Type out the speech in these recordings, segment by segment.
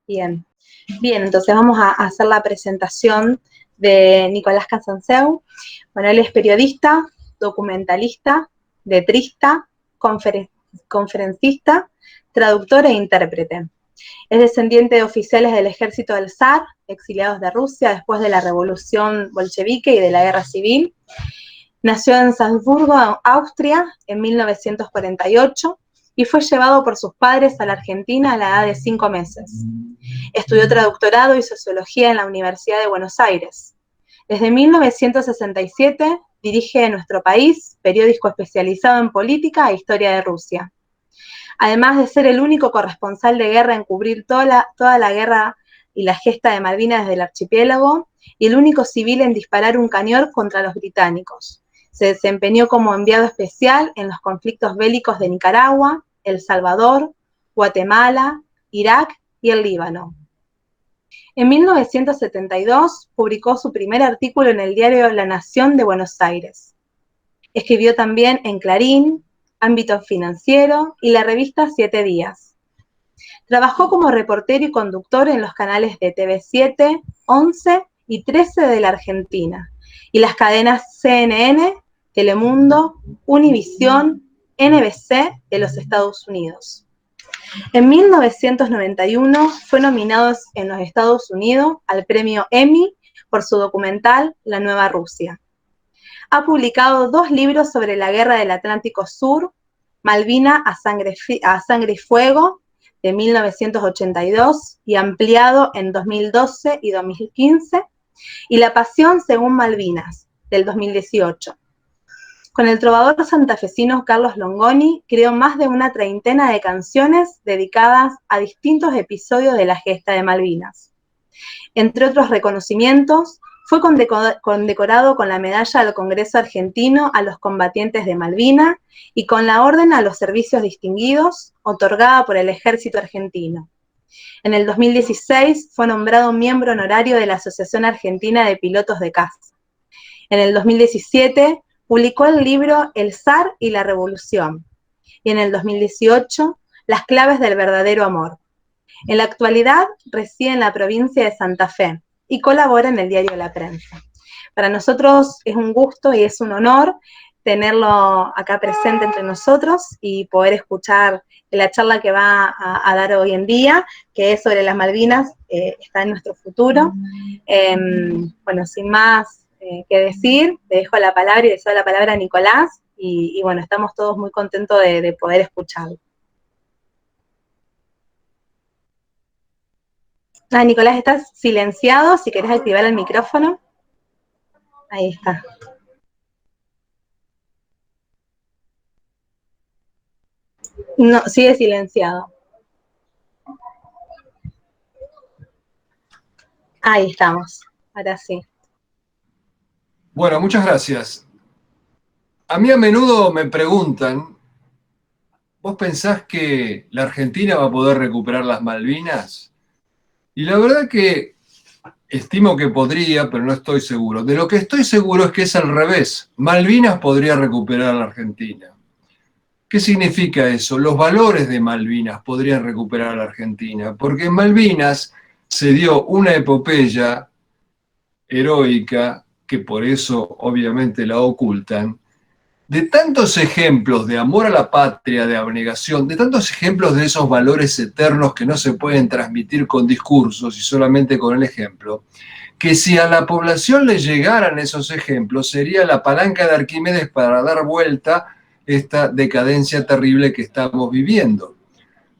Bien, bien, entonces vamos a hacer la presentación de Nicolás Casanseu. Bueno, él es periodista, documentalista, letrista, conferencista, traductor e intérprete. Es descendiente de oficiales del ejército del zar, exiliados de Rusia después de la revolución bolchevique y de la guerra civil. Nació en Salzburgo, Austria, en 1948 y fue llevado por sus padres a la Argentina a la edad de 5 meses. Estudió traductorado y sociología en la Universidad de Buenos Aires. Desde 1967 dirige en Nuestro País, periódico especializado en política e historia de Rusia. Además de ser el único corresponsal de guerra en cubrir toda la guerra y la gesta de Malvinas desde el archipiélago, y el único civil en disparar un cañón contra los británicos. Se desempeñó como enviado especial en los conflictos bélicos de Nicaragua, El Salvador, Guatemala, Irak y el Líbano. En 1972 publicó su primer artículo en el diario La Nación de Buenos Aires. Escribió también en Clarín, Ámbito Financiero y la revista 7 Días. Trabajó como reportero y conductor en los canales de TV7, 11 y 13 de la Argentina y las cadenas CNN, Telemundo, Univisión, NBC de los Estados Unidos. En 1991 fue nominado en los Estados Unidos al premio Emmy por su documental La Nueva Rusia. Ha publicado 2 libros sobre la Guerra del Atlántico Sur, Malvinas a sangre y fuego, de 1982 y ampliado en 2012 y 2015, y La Pasión según Malvinas, del 2018. Con el trovador santafesino Carlos Longoni creó más de una treintena de canciones dedicadas a distintos episodios de la gesta de Malvinas. Entre otros reconocimientos, fue condecorado con la medalla del Congreso Argentino a los combatientes de Malvinas y con la Orden a los Servicios Distinguidos, otorgada por el Ejército Argentino. En el 2016 fue nombrado miembro honorario de la Asociación Argentina de Pilotos de Caza. En el 2017 publicó el libro El zar y la revolución, y en el 2018 Las claves del verdadero amor. En la actualidad reside en la provincia de Santa Fe y colabora en el diario La Prensa. Para nosotros es un gusto y es un honor tenerlo acá presente entre nosotros y poder escuchar la charla que va a dar hoy en día, que es sobre las Malvinas, está en nuestro futuro. Bueno, sin más que decir, le dejo la palabra y le cedo la palabra a Nicolás, y bueno, estamos todos muy contentos de poder escucharlo. Nicolás, estás silenciado, si querés activar el micrófono. Ahí está. No, sigue silenciado. Ahí estamos, ahora sí. Bueno, muchas gracias. A mí a menudo me preguntan, ¿vos pensás que la Argentina va a poder recuperar las Malvinas? Y la verdad que estimo que podría, pero no estoy seguro. De lo que estoy seguro es que es al revés. Malvinas podría recuperar a la Argentina. ¿Qué significa eso? Los valores de Malvinas podrían recuperar a la Argentina, porque en Malvinas se dio una epopeya heroica, que por eso obviamente la ocultan, de tantos ejemplos de amor a la patria, de abnegación, de tantos ejemplos de esos valores eternos que no se pueden transmitir con discursos y solamente con el ejemplo, que si a la población le llegaran esos ejemplos, sería la palanca de Arquímedes para dar vuelta esta decadencia terrible que estamos viviendo.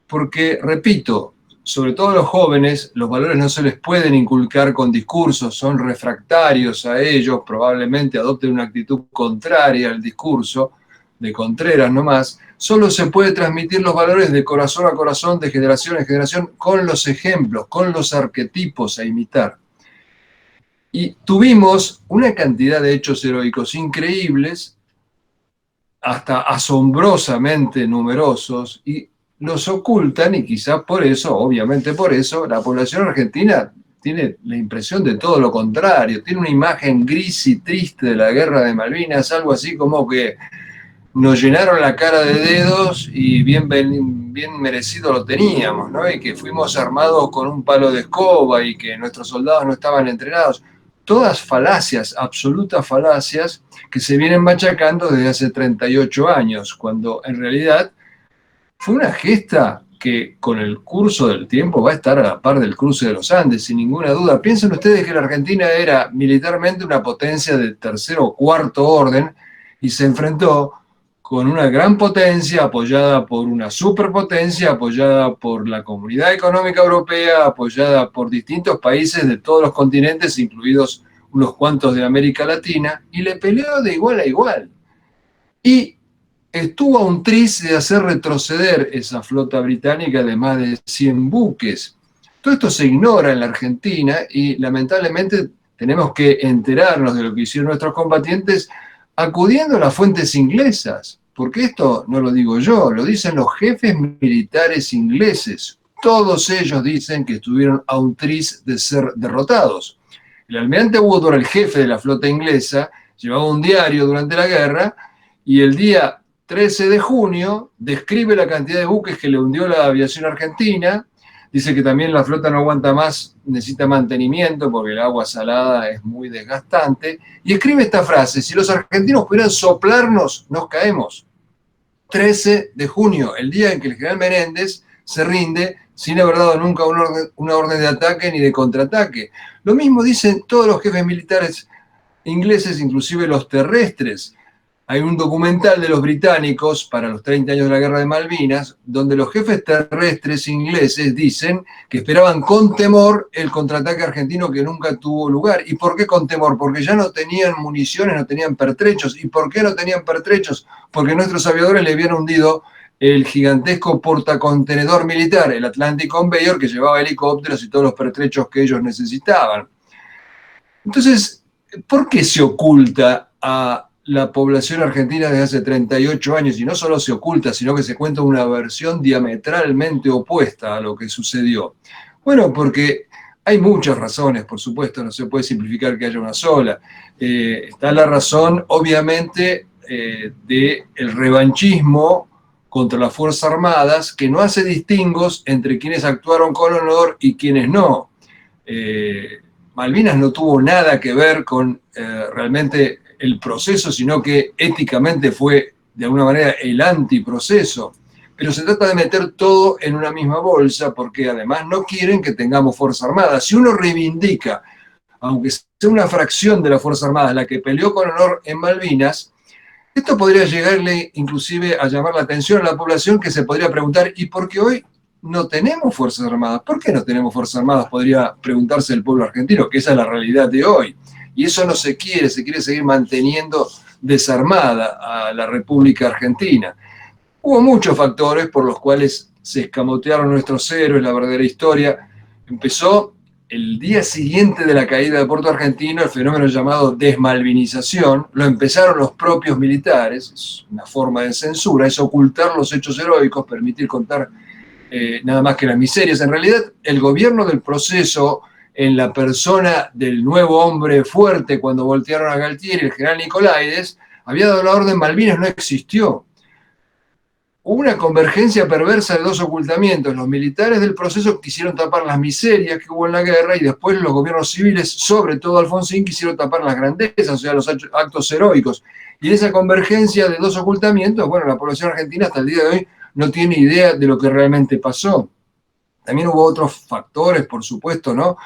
Porque, repito, sobre todo a los jóvenes, los valores no se les pueden inculcar con discursos, son refractarios a ellos, probablemente adopten una actitud contraria al discurso, de Contreras nomás. Solo se puede transmitir los valores de corazón a corazón, de generación en generación, con los ejemplos, con los arquetipos a imitar. Y tuvimos una cantidad de hechos heroicos increíbles, hasta asombrosamente numerosos, y los ocultan, y quizás por eso, obviamente por eso, la población argentina tiene la impresión de todo lo contrario, tiene una imagen gris y triste de la guerra de Malvinas, algo así como que nos llenaron la cara de dedos y bien merecido lo teníamos, ¿no? Y que fuimos armados con un palo de escoba y que nuestros soldados no estaban entrenados. Todas falacias, absolutas falacias, que se vienen machacando desde hace 38 años, cuando en realidad fue una gesta que con el curso del tiempo va a estar a la par del cruce de los Andes, sin ninguna duda. Piensen ustedes que la Argentina era militarmente una potencia de tercero o cuarto orden y se enfrentó con una gran potencia apoyada por una superpotencia, apoyada por la Comunidad Económica Europea, apoyada por distintos países de todos los continentes, incluidos unos cuantos de América Latina, y le peleó de igual a igual. Y estuvo a un tris de hacer retroceder esa flota británica de más de 100 buques. Todo esto se ignora en la Argentina y lamentablemente tenemos que enterarnos de lo que hicieron nuestros combatientes acudiendo a las fuentes inglesas, porque esto no lo digo yo, lo dicen los jefes militares ingleses. Todos ellos dicen que estuvieron a un tris de ser derrotados. El almirante Woodward, el jefe de la flota inglesa, llevaba un diario durante la guerra y el día 13 de junio describe la cantidad de buques que le hundió la aviación argentina, dice que también la flota no aguanta más, necesita mantenimiento porque el agua salada es muy desgastante, y escribe esta frase: si los argentinos pudieran soplarnos, nos caemos. 13 de junio, el día en que el general Menéndez se rinde sin haber dado nunca una orden de ataque ni de contraataque. Lo mismo dicen todos los jefes militares ingleses, inclusive los terrestres. Hay un documental de los británicos para los 30 años de la Guerra de Malvinas, donde los jefes terrestres ingleses dicen que esperaban con temor el contraataque argentino que nunca tuvo lugar. ¿Y por qué con temor? Porque ya no tenían municiones, no tenían pertrechos. ¿Y por qué no tenían pertrechos? Porque nuestros aviadores le habían hundido el gigantesco portacontenedor militar, el Atlantic Conveyor, que llevaba helicópteros y todos los pertrechos que ellos necesitaban. Entonces, ¿por qué se oculta a la población argentina desde hace 38 años, y no solo se oculta, sino que se cuenta una versión diametralmente opuesta a lo que sucedió? Bueno, porque hay muchas razones, por supuesto, no se puede simplificar que haya una sola. Está la razón, obviamente, del revanchismo contra las Fuerzas Armadas, que no hace distingos entre quienes actuaron con honor y quienes no. Malvinas no tuvo nada que ver con realmente el proceso, sino que éticamente fue de alguna manera el antiproceso. Pero se trata de meter todo en una misma bolsa porque además no quieren que tengamos Fuerza Armada. Si uno reivindica, aunque sea una fracción de la Fuerza Armada, la que peleó con honor en Malvinas, esto podría llegarle inclusive a llamar la atención a la población, que se podría preguntar: ¿y por qué hoy no tenemos Fuerzas Armadas? ¿Por qué no tenemos Fuerzas Armadas? Podría preguntarse el pueblo argentino, que esa es la realidad de hoy. Y eso no se quiere seguir manteniendo desarmada a la República Argentina. Hubo muchos factores por los cuales se escamotearon nuestros héroes, la verdadera historia. Empezó el día siguiente de la caída de Puerto Argentino el fenómeno llamado desmalvinización. Lo empezaron los propios militares, es una forma de censura, es ocultar los hechos heroicos, permitir contar nada más que las miserias. En realidad, el gobierno del proceso, en la persona del nuevo hombre fuerte cuando voltearon a Galtieri, el general Nicolaides, había dado la orden: Malvinas no existió. Hubo una convergencia perversa de dos ocultamientos. Los militares del proceso quisieron tapar las miserias que hubo en la guerra, y después los gobiernos civiles, sobre todo Alfonsín, quisieron tapar las grandezas, o sea, los actos heroicos. Y en esa convergencia de dos ocultamientos, bueno, la población argentina hasta el día de hoy no tiene idea de lo que realmente pasó. También hubo otros factores, por supuesto, ¿no?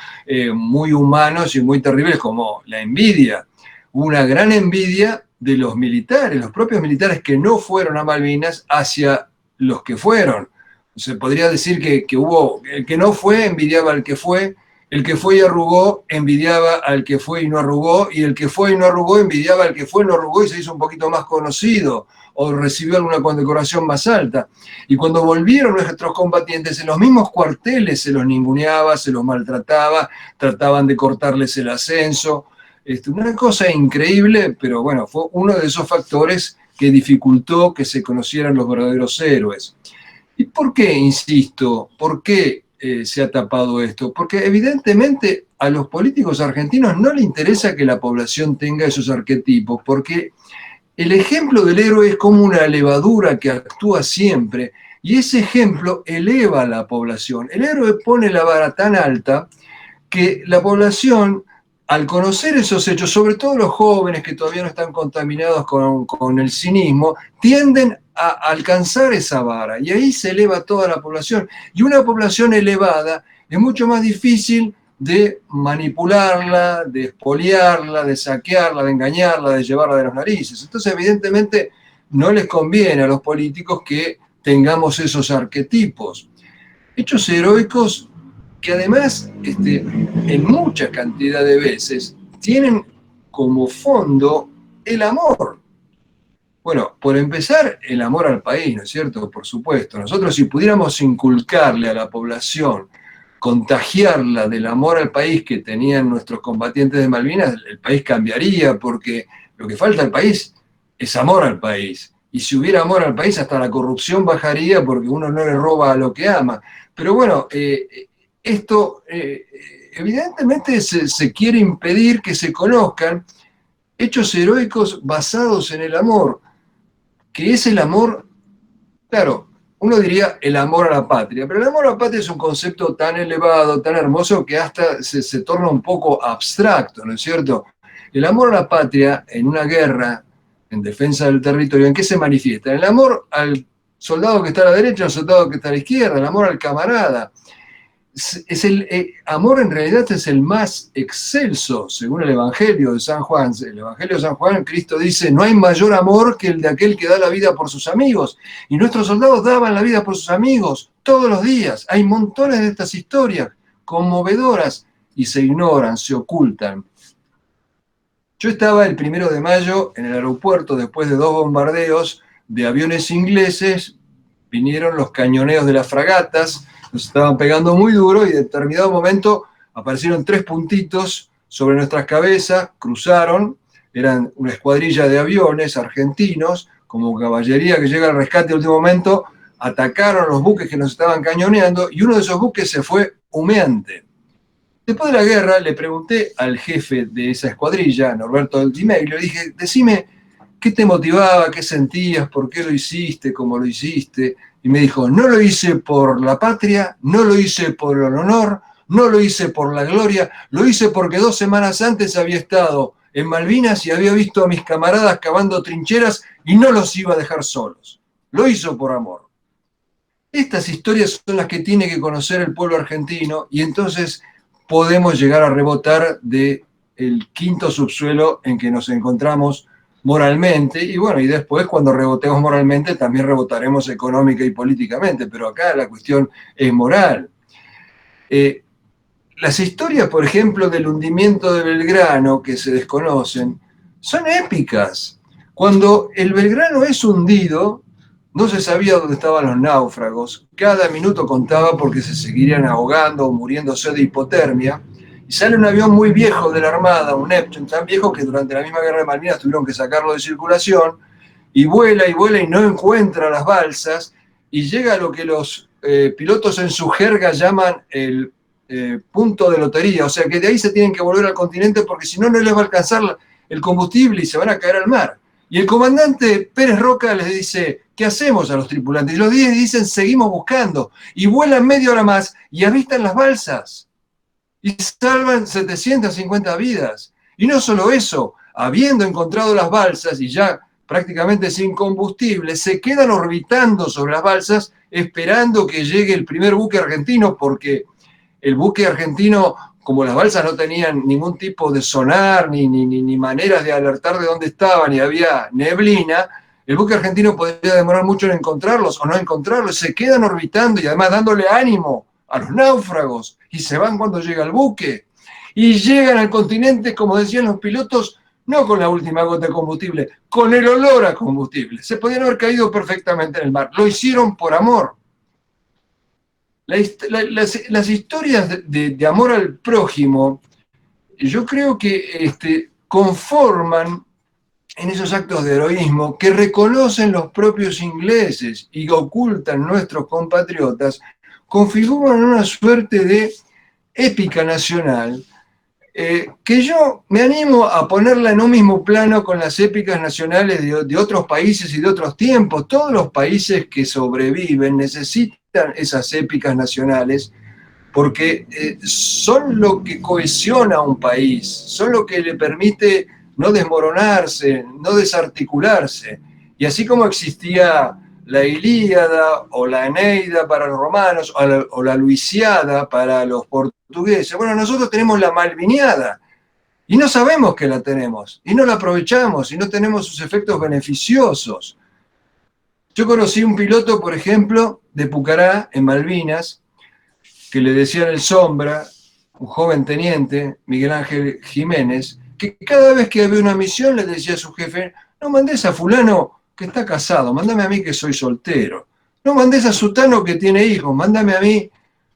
Muy humanos y muy terribles, como la envidia. Hubo una gran envidia de los militares, los propios militares que no fueron a Malvinas, hacia los que fueron. Se podría decir que hubo, el que no fue envidiaba al que fue, el que fue y arrugó envidiaba al que fue y no arrugó, y el que fue y no arrugó envidiaba al que fue y no arrugó y se hizo un poquito más conocido o recibió alguna condecoración más alta. Y cuando volvieron nuestros combatientes, en los mismos cuarteles se los ninguneaba, se los maltrataba, trataban de cortarles el ascenso. Una cosa increíble, pero bueno, fue uno de esos factores que dificultó que se conocieran los verdaderos héroes. ¿Y por qué, insisto, por qué se ha tapado esto? Porque evidentemente a los políticos argentinos no les interesa que la población tenga esos arquetipos, porque el ejemplo del héroe es como una levadura que actúa siempre, y ese ejemplo eleva a la población. El héroe pone la vara tan alta que la población, al conocer esos hechos, sobre todo los jóvenes que todavía no están contaminados con el cinismo, tienden a alcanzar esa vara, y ahí se eleva toda la población. Y una población elevada es mucho más difícil de manipularla, de expoliarla, de saquearla, de engañarla, de llevarla de los narices. Entonces, evidentemente, no les conviene a los políticos que tengamos esos arquetipos. Hechos heroicos que además, en mucha cantidad de veces, tienen como fondo el amor. Bueno, por empezar, el amor al país, ¿no es cierto? Por supuesto. Nosotros, si pudiéramos inculcarle a la población, contagiarla del amor al país que tenían nuestros combatientes de Malvinas, el país cambiaría, porque lo que falta al país es amor al país. Y si hubiera amor al país, hasta la corrupción bajaría porque uno no le roba a lo que ama. Pero bueno, esto evidentemente se quiere impedir que se conozcan hechos heroicos basados en el amor, que es el amor, claro, uno diría el amor a la patria, pero el amor a la patria es un concepto tan elevado, tan hermoso, que hasta se torna un poco abstracto, ¿no es cierto? El amor a la patria en una guerra, en defensa del territorio, ¿en qué se manifiesta? En el amor al soldado que está a la derecha, al soldado que está a la izquierda, el amor al camarada. Amor en realidad es el más excelso, según el Evangelio de San Juan. El Evangelio de San Juan, Cristo dice, no hay mayor amor que el de aquel que da la vida por sus amigos. Y nuestros soldados daban la vida por sus amigos todos los días. Hay montones de estas historias conmovedoras y se ignoran, se ocultan. Yo estaba el 1 de mayo en el aeropuerto después de 2 bombardeos de aviones ingleses, vinieron los cañoneos de las fragatas, nos estaban pegando muy duro y en determinado momento aparecieron 3 puntitos sobre nuestras cabezas, cruzaron, eran una escuadrilla de aviones argentinos, como caballería que llega al rescate al último momento, atacaron los buques que nos estaban cañoneando y uno de esos buques se fue humeante. Después de la guerra le pregunté al jefe de esa escuadrilla, Norberto Di Meglio, le dije, decime, ¿qué te motivaba? ¿Qué sentías? ¿Por qué lo hiciste? ¿Cómo lo hiciste? Y me dijo, no lo hice por la patria, no lo hice por el honor, no lo hice por la gloria, lo hice porque 2 semanas antes había estado en Malvinas y había visto a mis camaradas cavando trincheras y no los iba a dejar solos. Lo hizo por amor. Estas historias son las que tiene que conocer el pueblo argentino y entonces podemos llegar a rebotar del 5.º subsuelo en que nos encontramos moralmente, y bueno, y después cuando rebotemos moralmente también rebotaremos económica y políticamente, pero acá la cuestión es moral. Las historias, por ejemplo, del hundimiento de Belgrano, que se desconocen, son épicas. Cuando el Belgrano es hundido, no se sabía dónde estaban los náufragos. Cada minuto contaba porque se seguirían ahogando o muriéndose de hipotermia. Y sale un avión muy viejo de la Armada, un Neptune, tan viejo que durante la misma guerra de Malvinas tuvieron que sacarlo de circulación, y vuela y no encuentra las balsas, y llega a lo que los pilotos en su jerga llaman el punto de lotería, o sea que de ahí se tienen que volver al continente porque si no, no les va a alcanzar el combustible y se van a caer al mar. Y el comandante Pérez Roca les dice, ¿qué hacemos a los tripulantes? Y los 10 dicen, seguimos buscando. Y vuelan media hora más y avistan las balsas. Y salvan 750 vidas. Y no solo eso, habiendo encontrado las balsas y ya prácticamente sin combustible, se quedan orbitando sobre las balsas esperando que llegue el primer buque argentino, porque el buque argentino, como las balsas no tenían ningún tipo de sonar, ni maneras de alertar de dónde estaban, y había neblina, el buque argentino podría demorar mucho en encontrarlos o no encontrarlos, se quedan orbitando y además dándole ánimo a los náufragos, y se van cuando llega el buque. Y llegan al continente, como decían los pilotos, no con la última gota de combustible, con el olor a combustible. Se podían haber caído perfectamente en el mar. Lo hicieron por amor. Las historias de amor al prójimo, yo creo que conforman en esos actos de heroísmo que reconocen los propios ingleses y que ocultan nuestros compatriotas, configuran una suerte de épica nacional que yo me animo a ponerla en un mismo plano con las épicas nacionales de otros países y de otros tiempos. Todos los países que sobreviven necesitan esas épicas nacionales porque son lo que cohesiona a un país, son lo que le permite no desmoronarse, no desarticularse. Y así como existía la Ilíada o la Eneida para los romanos o la Luisiada para los portugueses, bueno, nosotros tenemos la Malviniada y no sabemos que la tenemos y no la aprovechamos y no tenemos sus efectos beneficiosos. Yo conocí un piloto, por ejemplo, de Pucará, en Malvinas, que le decían el Sombra, un joven teniente, Miguel Ángel Jiménez, que cada vez que había una misión le decía a su jefe: no mandes a fulano que está casado, mándame a mí que soy soltero. No mandes a sutano que tiene hijos, mándame a mí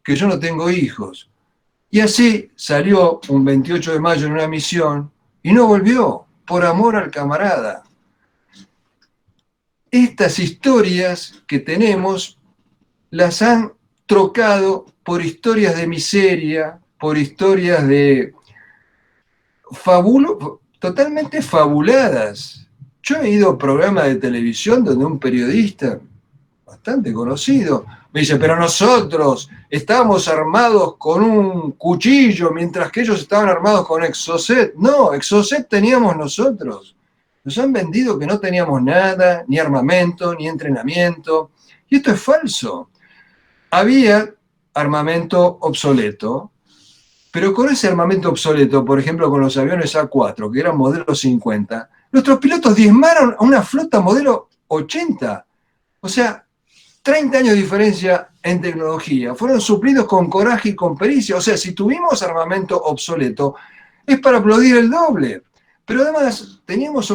que yo no tengo hijos. Y así salió un 28 de mayo en una misión y no volvió, por amor al camarada. Estas historias que tenemos las han trocado por historias de miseria, por historias de totalmente fabuladas. Yo he ido a programas de televisión donde un periodista bastante conocido me dice: pero nosotros estábamos armados con un cuchillo mientras que ellos estaban armados con Exocet. No, Exocet teníamos nosotros. Nos han vendido que no teníamos nada, ni armamento, ni entrenamiento. Y esto es falso. Había armamento obsoleto, pero con ese armamento obsoleto, por ejemplo, con los aviones A4, que eran modelo 50, nuestros pilotos diezmaron a una flota modelo 80. O sea, 30 años de diferencia en tecnología. Fueron suplidos con coraje y con pericia. O sea, si tuvimos armamento obsoleto, es para aplaudir el doble. Pero además teníamos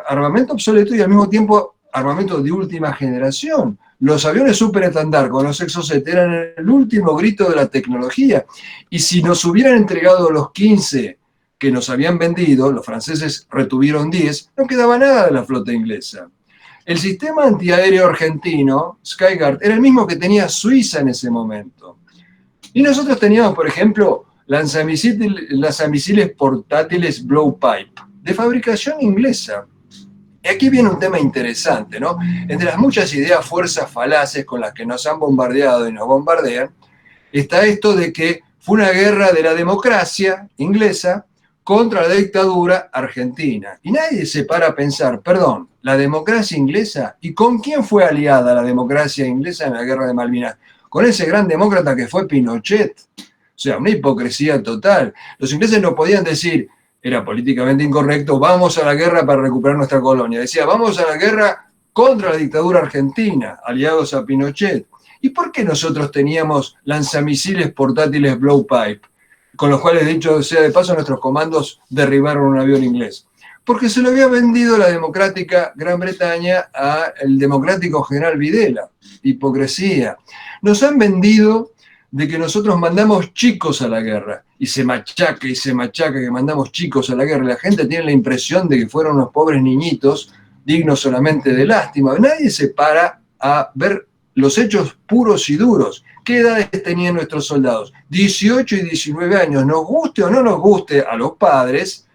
armamento obsoleto y al mismo tiempo armamento de última generación. Los aviones superestándar con los Exocet eran el último grito de la tecnología. Y si nos hubieran entregado los 15 que nos habían vendido, los franceses retuvieron 10, no quedaba nada de la flota inglesa. El sistema antiaéreo argentino, Skyguard, era el mismo que tenía Suiza en ese momento. Y nosotros teníamos, por ejemplo, lanzamisiles portátiles Blowpipe, de fabricación inglesa. Y aquí viene un tema interesante, ¿no? Entre las muchas ideas, fuerzas falaces con las que nos han bombardeado y nos bombardean, está esto de que fue una guerra de la democracia inglesa contra la dictadura argentina. Y nadie se para a pensar, perdón, la democracia inglesa, ¿y con quién fue aliada la democracia inglesa en la guerra de Malvinas? Con ese gran demócrata que fue Pinochet. O sea, una hipocresía total. Los ingleses no podían decir, era políticamente incorrecto, vamos a la guerra para recuperar nuestra colonia. Decía, vamos a la guerra contra la dictadura argentina, aliados a Pinochet. ¿Y por qué nosotros teníamos lanzamisiles portátiles Blowpipe, con los cuales, dicho sea de paso, nuestros comandos derribaron un avión inglés? Porque se lo había vendido la democrática Gran Bretaña al democrático general Videla. Hipocresía. Nos han vendido de que nosotros mandamos chicos a la guerra, y se machaca que mandamos chicos a la guerra. La gente tiene la impresión de que fueron unos pobres niñitos dignos solamente de lástima. Nadie se para a ver los hechos puros y duros. ¿Qué edades tenían nuestros soldados? 18 y 19 años. Nos guste o no nos guste a los padres,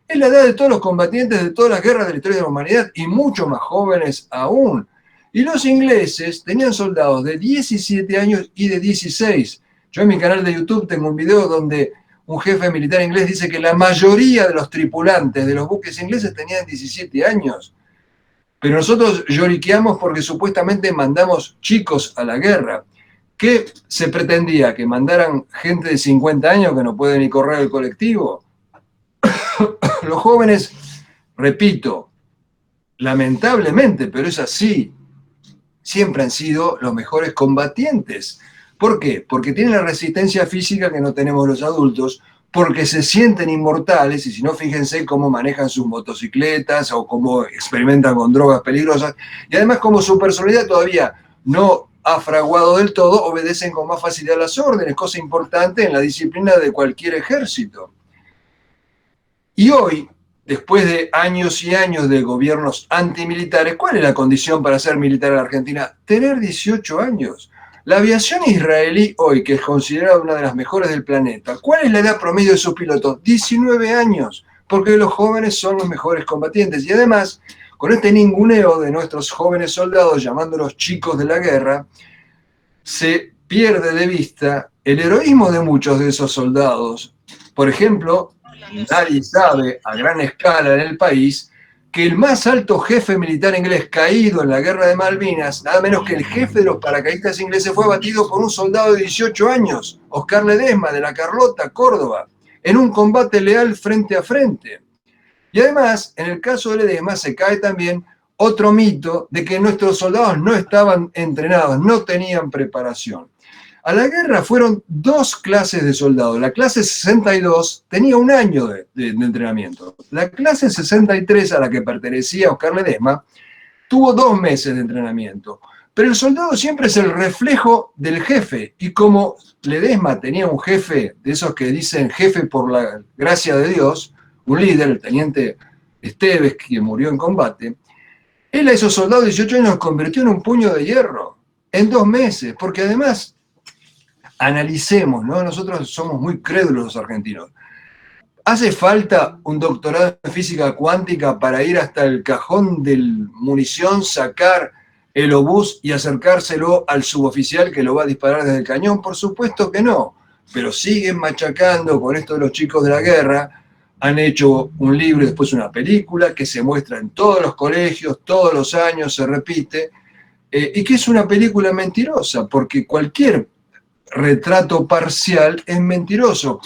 es la edad de todos los combatientes de todas las guerras de la historia de la humanidad y mucho más jóvenes aún. Y los ingleses tenían soldados de 17 años y de 16. Yo en mi canal de YouTube tengo un video donde un jefe militar inglés dice que la mayoría de los tripulantes de los buques ingleses tenían 17 años. Pero nosotros lloriqueamos porque supuestamente mandamos chicos a la guerra. ¿Qué se pretendía? ¿Que mandaran gente de 50 años que no puede ni correr el colectivo? Los jóvenes, repito, lamentablemente, pero es así, siempre han sido los mejores combatientes. ¿Por qué? Porque tienen la resistencia física que no tenemos los adultos, porque se sienten inmortales, y si no, fíjense cómo manejan sus motocicletas o cómo experimentan con drogas peligrosas, y además como su personalidad todavía no ha fraguado del todo, obedecen con más facilidad las órdenes, cosa importante en la disciplina de cualquier ejército. Y hoy, después de años y años de gobiernos antimilitares, ¿cuál es la condición para ser militar en la Argentina? Tener 18 años. La aviación israelí hoy, que es considerada una de las mejores del planeta, ¿cuál es la edad promedio de sus pilotos? 19 años, porque los jóvenes son los mejores combatientes. Y además, con este ninguneo de nuestros jóvenes soldados, llamándolos chicos de la guerra, se pierde de vista el heroísmo de muchos de esos soldados. Por ejemplo, nadie sabe a gran escala en el país que el más alto jefe militar inglés caído en la guerra de Malvinas, nada menos que el jefe de los paracaidistas ingleses, fue abatido por un soldado de 18 años, Oscar Ledesma, de la Carlota, Córdoba, en un combate leal frente a frente. Y además, en el caso de Ledesma, se cae también otro mito de que nuestros soldados no estaban entrenados, no tenían preparación. A la guerra fueron dos clases de soldados. La clase 62 tenía un año de entrenamiento. La clase 63, a la que pertenecía Oscar Ledesma, tuvo 2 meses de entrenamiento. Pero el soldado siempre es el reflejo del jefe. Y como Ledesma tenía un jefe, de esos que dicen jefe por la gracia de Dios, un líder, el teniente Esteves, que murió en combate, él a esos soldados de 18 años los convirtió en un puño de hierro en 2 meses, porque además, analicemos, ¿no? Nosotros somos muy crédulos los argentinos. ¿Hace falta un doctorado en física cuántica para ir hasta el cajón del munición, sacar el obús y acercárselo al suboficial que lo va a disparar desde el cañón? Por supuesto que no, pero siguen machacando con esto de los chicos de la guerra. Han hecho un libro y después una película que se muestra en todos los colegios, todos los años se repite, y que es una película mentirosa, porque cualquier retrato parcial es mentiroso.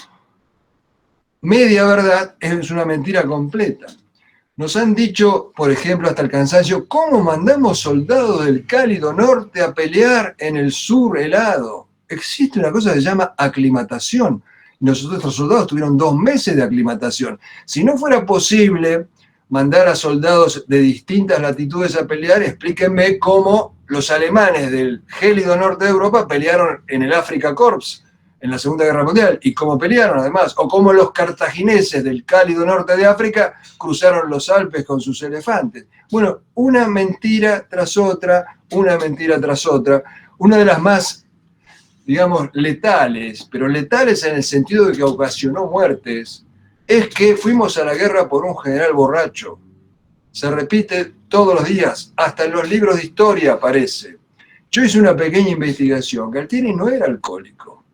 Media verdad es una mentira completa. Nos han dicho, por ejemplo, hasta el cansancio, ¿cómo mandamos soldados del cálido norte a pelear en el sur helado? Existe una cosa que se llama aclimatación. Nuestros soldados tuvieron 2 meses de aclimatación. Si no fuera posible mandar a soldados de distintas latitudes a pelear, explíquenme cómo los alemanes del gélido norte de Europa pelearon en el Afrika Korps en la Segunda Guerra Mundial, y cómo pelearon además, o cómo los cartagineses del cálido norte de África cruzaron los Alpes con sus elefantes. Bueno, una mentira tras otra, una mentira tras otra. Una de las más, digamos, letales, pero letales en el sentido de que ocasionó muertes, es que fuimos a la guerra por un general borracho. Se repite todos los días, hasta en los libros de historia aparece. Yo hice una pequeña investigación. Galtieri no era alcohólico.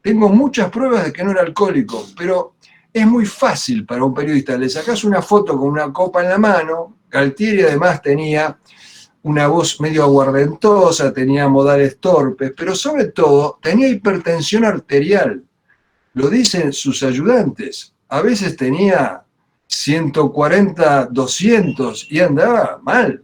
Tengo muchas pruebas de que no era alcohólico, pero es muy fácil para un periodista. Le sacás una foto con una copa en la mano. Galtieri además tenía una voz medio aguardentosa, tenía modales torpes, pero sobre todo tenía hipertensión arterial. Lo dicen sus ayudantes. A veces tenía 140, 200 y andaba mal.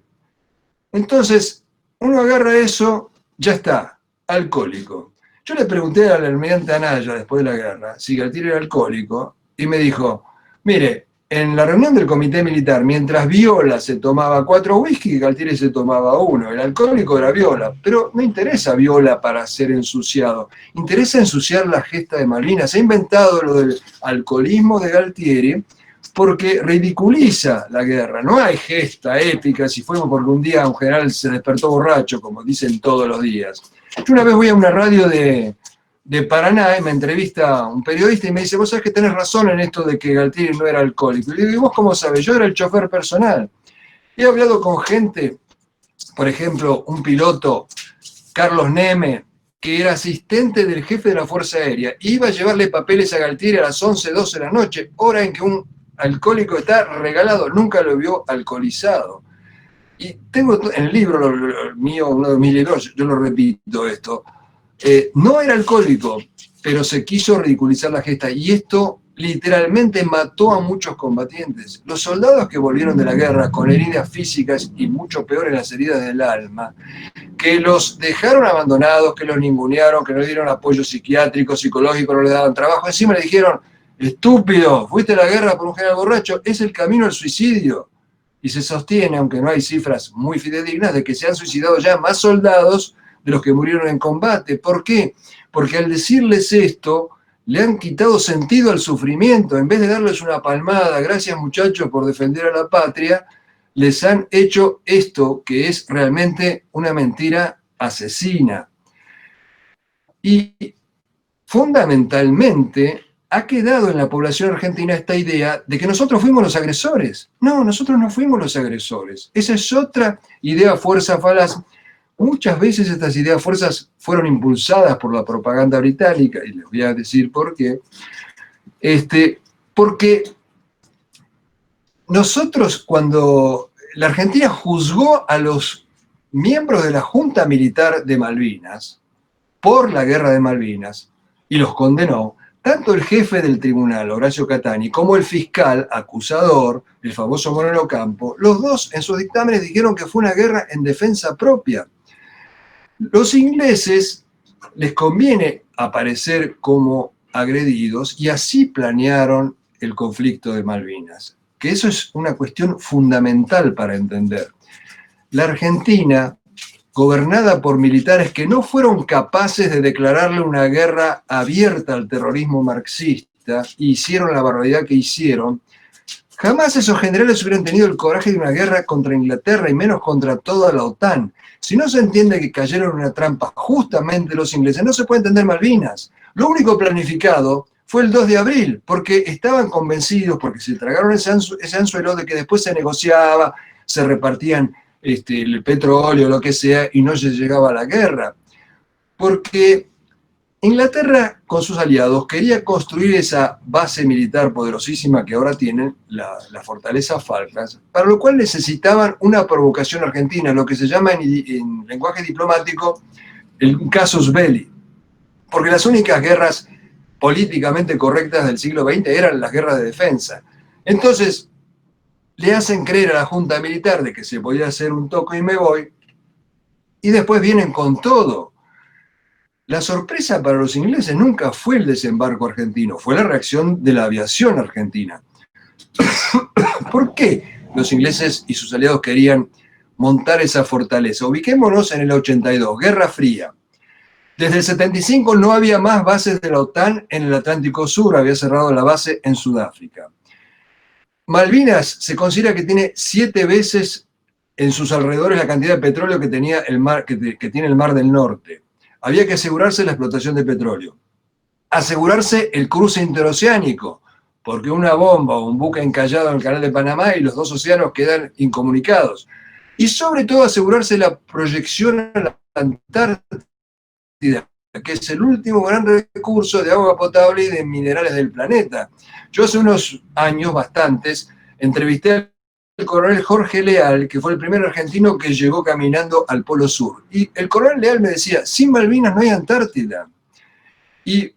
Entonces, uno agarra eso, ya está, alcohólico. Yo le pregunté al almirante Anaya después de la guerra si Galtieri era alcohólico y me dijo, mire, en la reunión del comité militar, mientras Viola se tomaba 4 whisky, Galtieri se tomaba 1. El alcohólico era Viola, pero no interesa Viola para ser ensuciado, interesa ensuciar la gesta de Malvinas. Se ha inventado lo del alcoholismo de Galtieri porque ridiculiza la guerra. No hay gesta épica si fuimos porque un día un general se despertó borracho, como dicen todos los días. Yo una vez voy a una radio de Paraná y me entrevista un periodista y me dice, vos sabés que tenés razón en esto de que Galtieri no era alcohólico. Y le digo, ¿y vos cómo sabés? Yo era el chofer personal. He hablado con gente, por ejemplo, un piloto, Carlos Neme, que era asistente del jefe de la Fuerza Aérea, iba a llevarle papeles a Galtieri a las 11, 12 de la noche, hora en que un alcohólico está regalado, nunca lo vio alcoholizado. Y tengo en el libro mío, uno de mis libros, yo lo repito esto, no era alcohólico, pero se quiso ridiculizar la gesta, y esto literalmente mató a muchos combatientes. Los soldados que volvieron de la guerra con heridas físicas y mucho peor en las heridas del alma, que los dejaron abandonados, que los ningunearon, que no dieron apoyo psiquiátrico, psicológico, no le daban trabajo, encima le dijeron, estúpido, fuiste a la guerra por un general borracho, es el camino al suicidio. Y se sostiene, aunque no hay cifras muy fidedignas, de que se han suicidado ya más soldados de los que murieron en combate. ¿Por qué? Porque al decirles esto, le han quitado sentido al sufrimiento. En vez de darles una palmada, gracias muchachos por defender a la patria, les han hecho esto, que es realmente una mentira asesina. Y fundamentalmente ha quedado en la población argentina esta idea de que nosotros fuimos los agresores. No, nosotros no fuimos los agresores. Esa es otra idea fuerza falaz. Muchas veces estas ideas fuerzas fueron impulsadas por la propaganda británica, y les voy a decir por qué. Porque nosotros, cuando la Argentina juzgó a los miembros de la Junta Militar de Malvinas por la Guerra de Malvinas y los condenó, tanto el jefe del tribunal, Horacio Catani, como el fiscal acusador, el famoso Moreno Campo, los dos en sus dictámenes dijeron que fue una guerra en defensa propia. Los ingleses les conviene aparecer como agredidos y así planearon el conflicto de Malvinas, que eso es una cuestión fundamental para entender. La Argentina, gobernada por militares que no fueron capaces de declararle una guerra abierta al terrorismo marxista, y hicieron la barbaridad que hicieron, jamás esos generales hubieran tenido el coraje de una guerra contra Inglaterra y menos contra toda la OTAN. Si no se entiende que cayeron en una trampa justamente los ingleses, no se puede entender Malvinas. Lo único planificado fue el 2 de abril, porque estaban convencidos, porque se tragaron ese anzuelo de que después se negociaba, se repartían el petróleo, lo que sea, y no se llegaba a la guerra. Porque Inglaterra, con sus aliados, quería construir esa base militar poderosísima que ahora tienen, la fortaleza Falklands, para lo cual necesitaban una provocación argentina, lo que se llama en lenguaje diplomático el casus belli. Porque las únicas guerras políticamente correctas del siglo XX eran las guerras de defensa. Entonces, le hacen creer a la Junta Militar de que se podía hacer un toco y me voy, y después vienen con todo. La sorpresa para los ingleses nunca fue el desembarco argentino, fue la reacción de la aviación argentina. ¿Por qué los ingleses y sus aliados querían montar esa fortaleza? Ubiquémonos en el 82, Guerra Fría. Desde el 75 no había más bases de la OTAN en el Atlántico Sur, había cerrado la base en Sudáfrica. Malvinas se considera que tiene 7 veces en sus alrededores la cantidad de petróleo que tiene el Mar del Norte. Había que asegurarse la explotación de petróleo, asegurarse el cruce interoceánico, porque una bomba o un buque encallado en el Canal de Panamá y los dos océanos quedan incomunicados. Y sobre todo asegurarse la proyección a la Antártida, que es el último gran recurso de agua potable y de minerales del planeta. Yo hace unos años, bastantes, entrevisté al coronel Jorge Leal, que fue el primer argentino que llegó caminando al Polo Sur. Y el coronel Leal me decía, sin Malvinas no hay Antártida. Y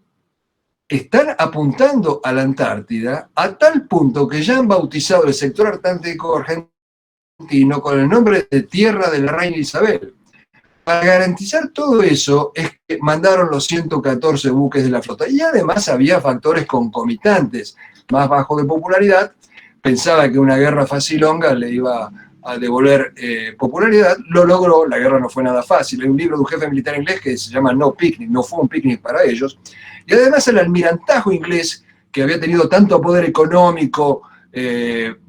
están apuntando a la Antártida a tal punto que ya han bautizado el sector antártico argentino con el nombre de Tierra de la Reina Isabel. Para garantizar todo eso es que mandaron los 114 buques de la flota. Y además había factores concomitantes. Más bajo de popularidad, pensaba que una guerra facilonga le iba a devolver popularidad, lo logró, la guerra no fue nada fácil. Hay un libro de un jefe militar inglés que se llama No Picnic, no fue un picnic para ellos. Y además el almirantajo inglés, que había tenido tanto poder económico,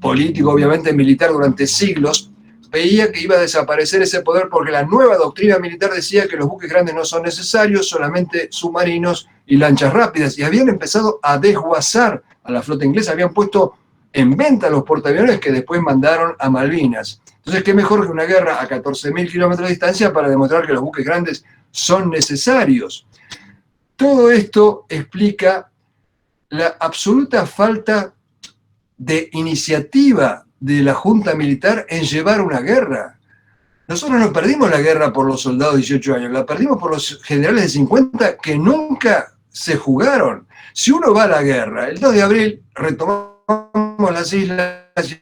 político, obviamente militar durante siglos, veía que iba a desaparecer ese poder porque la nueva doctrina militar decía que los buques grandes no son necesarios, solamente submarinos y lanchas rápidas, y habían empezado a desguazar a la flota inglesa, habían puesto en venta los portaaviones que después mandaron a Malvinas. Entonces, ¿qué mejor que una guerra a 14.000 kilómetros de distancia para demostrar que los buques grandes son necesarios? Todo esto explica la absoluta falta de iniciativa de la Junta Militar en llevar una guerra. Nosotros no perdimos la guerra por los soldados de 18 años, la perdimos por los generales de 50 que nunca se jugaron. Si uno va a la guerra, el 2 de abril retomamos las islas y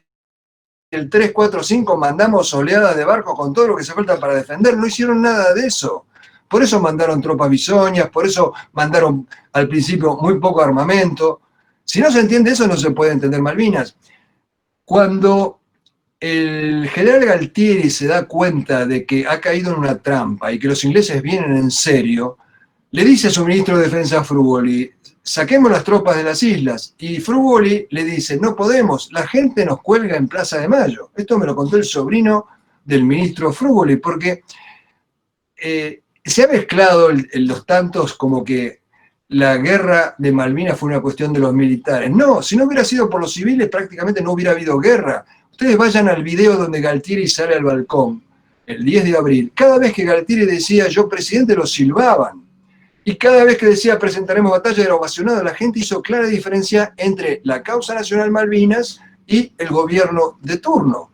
el 3, 4, 5 mandamos oleadas de barcos con todo lo que se falta para defender, no hicieron nada de eso. Por eso mandaron tropas bisoñas, por eso mandaron al principio muy poco armamento. Si no se entiende eso, no se puede entender Malvinas. Cuando el general Galtieri se da cuenta de que ha caído en una trampa y que los ingleses vienen en serio, le dice a su ministro de Defensa Frugoli, saquemos las tropas de las islas. Y Frugoli le dice, no podemos, la gente nos cuelga en Plaza de Mayo. Esto me lo contó el sobrino del ministro Frugoli, porque se ha mezclado los tantos como que la guerra de Malvinas fue una cuestión de los militares. No, si no hubiera sido por los civiles, prácticamente no hubiera habido guerra. Ustedes vayan al video donde Galtieri sale al balcón, el 10 de abril. Cada vez que Galtieri decía yo presidente, lo silbaban. Y cada vez que decía presentaremos batalla, era ovacionado. La gente hizo clara diferencia entre la causa nacional Malvinas y el gobierno de turno.